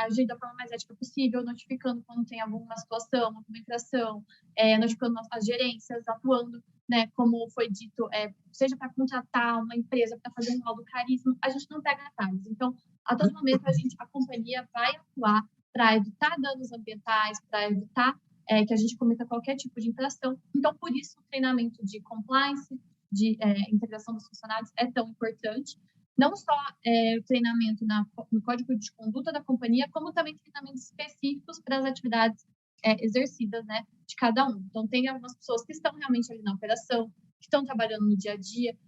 agir da forma mais ética possível, notificando quando tem alguma situação, alguma infração, notificando as gerências, atuando, né, como foi dito, seja para contratar uma empresa, para fazer um laudo caríssimo, a gente não pega atalhos. Então, a todo momento, a companhia vai atuar para evitar danos ambientais, para evitar que a gente cometa qualquer tipo de infração. Então, por isso, o treinamento de compliance, de integração dos funcionários é tão importante. Não só o treinamento no código de conduta da companhia, como também treinamentos específicos para as atividades exercidas, né, de cada um. Então, tem algumas pessoas que estão realmente ali na operação, que estão trabalhando no dia a dia,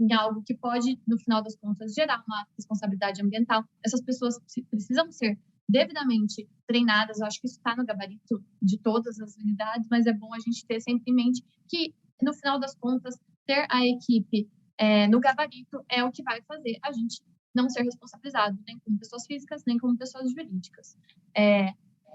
em algo que pode, no final das contas, gerar uma responsabilidade ambiental. Essas pessoas precisam ser devidamente treinadas. Eu acho que isso está no gabarito de todas as unidades, mas é bom a gente ter sempre em mente que, no final das contas, ter a equipe no gabarito é o que vai fazer a gente não ser responsabilizado, nem como pessoas físicas, nem como pessoas jurídicas.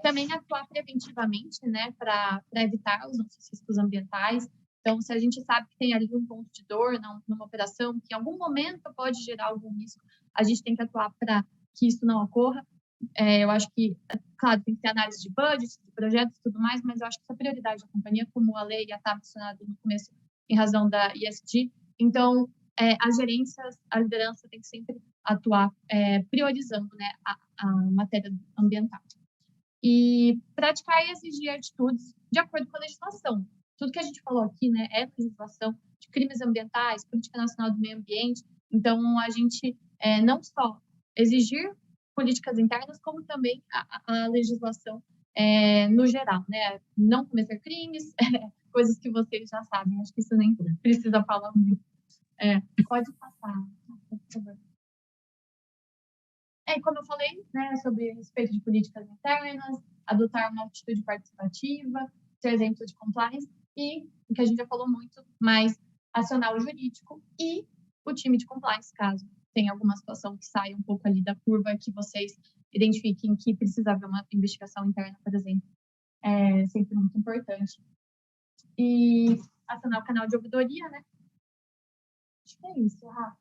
Também atuar preventivamente, né, para evitar os nossos riscos ambientais. Então, se a gente sabe que tem ali um ponto de dor numa operação, que em algum momento pode gerar algum risco, a gente tem que atuar para que isso não ocorra. Eu acho que, claro, tem que ter análise de budget, de projetos e tudo mais, mas eu acho que essa prioridade da companhia, como a lei já está mencionada no começo, em razão da ESG. Então, as gerências, a liderança tem que sempre atuar priorizando, né, a matéria ambiental. E praticar e exigir atitudes de acordo com a legislação. Tudo que a gente falou aqui, né, é legislação de crimes ambientais, política nacional do meio ambiente. Então, a gente não só exigir políticas internas, como também a legislação no geral, né? Não cometer crimes, coisas que vocês já sabem. Acho que isso nem precisa falar muito. Pode passar, por favor. Como eu falei, né, sobre respeito de políticas internas, adotar uma atitude participativa, ser exemplo de compliance e, o que a gente já falou muito, mais acionar o jurídico e o time de compliance, caso tenha alguma situação que saia um pouco ali da curva, que vocês identifiquem que precisa haver uma investigação interna, por exemplo. É sempre muito importante. E acionar o canal de ouvidoria, né? Acho que é isso, Rafa.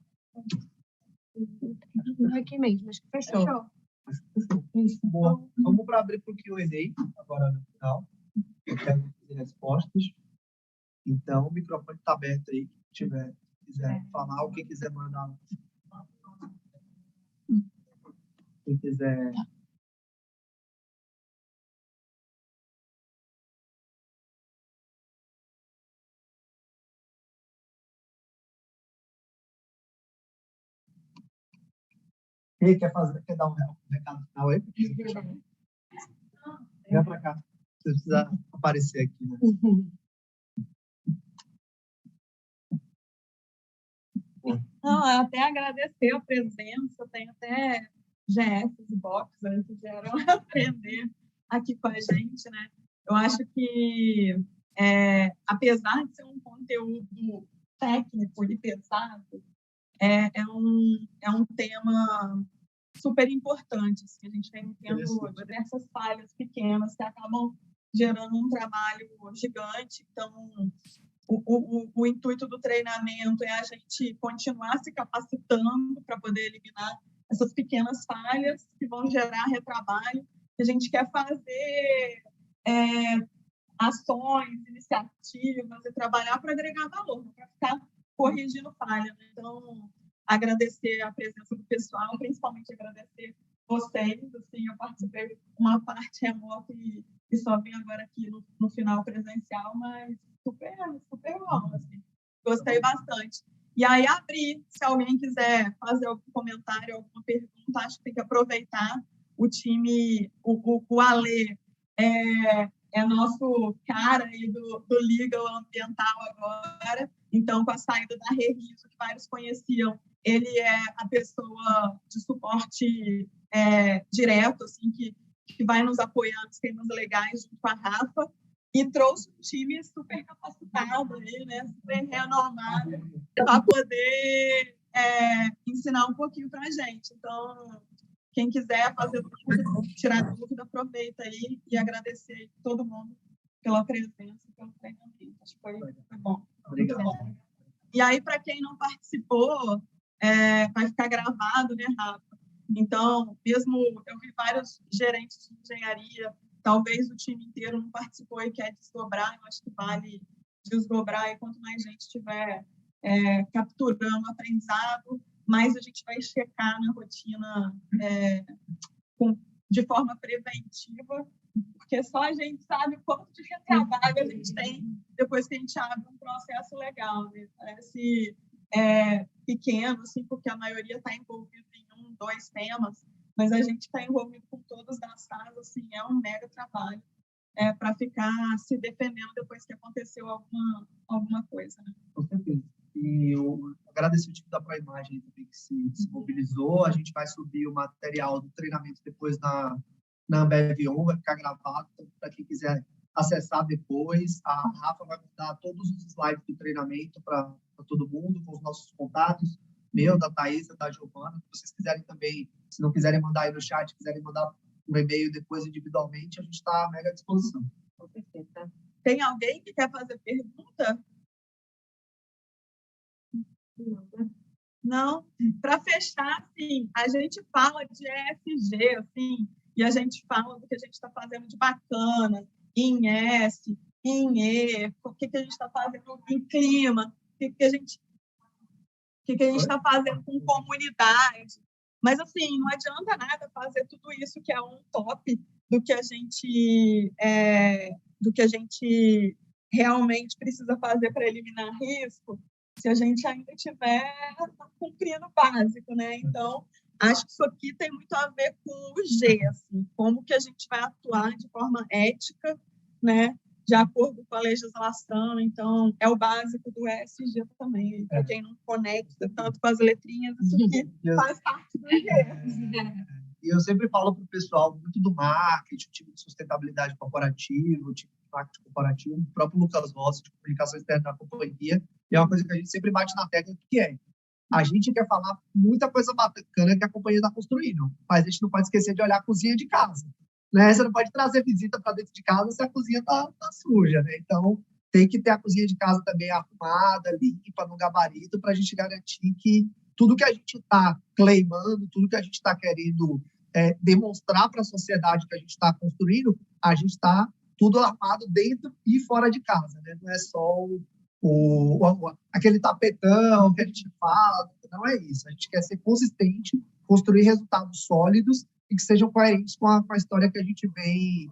Não é aqui mesmo, acho que fechou. Isso. Boa. Vamos para abrir para o Q&A, agora no final. Eu quero fazer respostas. Então, o microfone está aberto aí, quem quiser falar, ou quem quiser mandar. Quem quiser. Quem quer dar um recado final aí? Vem para cá. Você precisa aparecer aqui, né? Não, até agradecer a presença, tem até GFs e box aí que vieram aprender aqui com a gente, né? Eu acho que, apesar de ser um conteúdo técnico e pesado, é um tema super importante, assim, a gente vem tendo diversas falhas pequenas que acabam gerando um trabalho gigante. Então, o intuito do treinamento é a gente continuar se capacitando para poder eliminar essas pequenas falhas que vão gerar retrabalho. A gente quer fazer ações, iniciativas e trabalhar para agregar valor, para ficar corrigindo falha, né? Então, agradecer a presença do pessoal, principalmente agradecer vocês. Assim, eu participei uma parte remota e só vim agora aqui no final presencial, mas super bom, assim. Gostei bastante. E aí, abrir, se alguém quiser fazer algum comentário, alguma pergunta, acho que tem que aproveitar o time, o Alê é nosso cara aí do Legal Ambiental agora. Então, com a saída da Rerizo, que vários conheciam, ele é a pessoa de suporte direto, assim, que vai nos apoiar nos temas legais junto com a Rafa, e trouxe um time super capacitado, aí, né, super renomado, para poder ensinar um pouquinho para a gente. Então, quem quiser fazer tirar dúvida, aproveita aí e agradecer a todo mundo pela presença, pelo treinamento. Acho que foi bom. Muito bom. E aí, para quem não participou, vai ficar gravado, né, Rafa? Então, mesmo eu vi vários gerentes de engenharia, talvez o time inteiro não participou e quer desdobrar, eu acho que vale desdobrar, e quanto mais gente estiver capturando o aprendizado, mais a gente vai checar na rotina de forma preventiva, porque só a gente sabe quanto de retrabalho a gente tem depois que a gente abre um processo legal, né? Parece pequeno, assim, porque a maioria está envolvida em 1, 2 temas, mas a gente está envolvido com todos das salas, assim, é um mega trabalho para ficar se defendendo depois que aconteceu alguma coisa, né? Com certeza. E eu agradeço o time da ProImagem também que se mobilizou. A gente vai subir o material do treinamento depois na Ambev On, vai ficar gravado para quem quiser acessar depois. A Rafa vai mandar todos os slides do treinamento para todo mundo, com os nossos contatos, meu, da Thaisa, da Giovana. Se vocês quiserem também, se não quiserem mandar aí no chat, quiserem mandar um e-mail depois individualmente, a gente está à mega disposição. Com certeza. Tem alguém que quer fazer pergunta? Não? Para fechar, assim, a gente fala de ESG, assim, e a gente fala do que a gente está fazendo de bacana em S, em E, o que a gente está fazendo em clima, o que a gente está fazendo com comunidade. Mas, assim, não adianta nada fazer tudo isso que é um top do que a gente realmente precisa fazer para eliminar risco, se a gente ainda estiver cumprindo o básico, né? Então, acho que isso aqui tem muito a ver com o G, assim, como que a gente vai atuar de forma ética, né? De acordo com a legislação. Então, é o básico do ESG também. Para quem não conecta tanto com as letrinhas, isso aqui faz parte do G. E eu sempre falo para o pessoal muito do marketing, o time de sustentabilidade corporativa, o time de marketing corporativo, o próprio Lucas Rossi, de comunicação externa da companhia, e é uma coisa que a gente sempre bate na tecla, que a gente quer falar muita coisa bacana que a companhia está construindo, mas a gente não pode esquecer de olhar a cozinha de casa, né? Você não pode trazer visita para dentro de casa se a cozinha está suja, né? Então, tem que ter a cozinha de casa também arrumada, limpa, no gabarito, para a gente garantir que tudo que a gente está claimando, tudo que a gente está querendo demonstrar para a sociedade que a gente está construindo, a gente está tudo armado dentro e fora de casa, né? Não é só aquele tapetão que a gente fala, não é isso. A gente quer ser consistente, construir resultados sólidos e que sejam coerentes com a história que a gente vem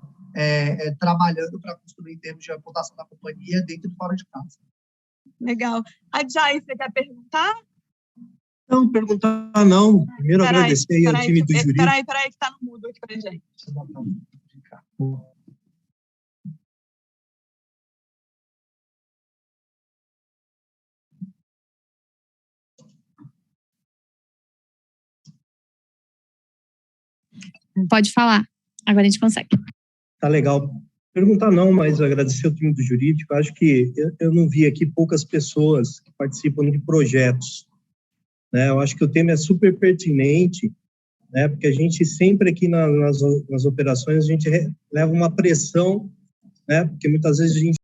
trabalhando para construir em termos de reputação da companhia dentro e fora de casa. Legal. A Jai, você quer perguntar? Não, perguntar não. Primeiro agradecer aí ao time do jurídico. Peraí, que está no mudo aqui para a gente. Pode falar, agora a gente consegue. Tá legal. Perguntar não, mas agradecer ao time do jurídico. Acho que eu não vi aqui poucas pessoas que participam de projetos, né? Eu acho que o tema é super pertinente, né? Porque a gente sempre aqui nas operações, a gente leva uma pressão, né? Porque muitas vezes a gente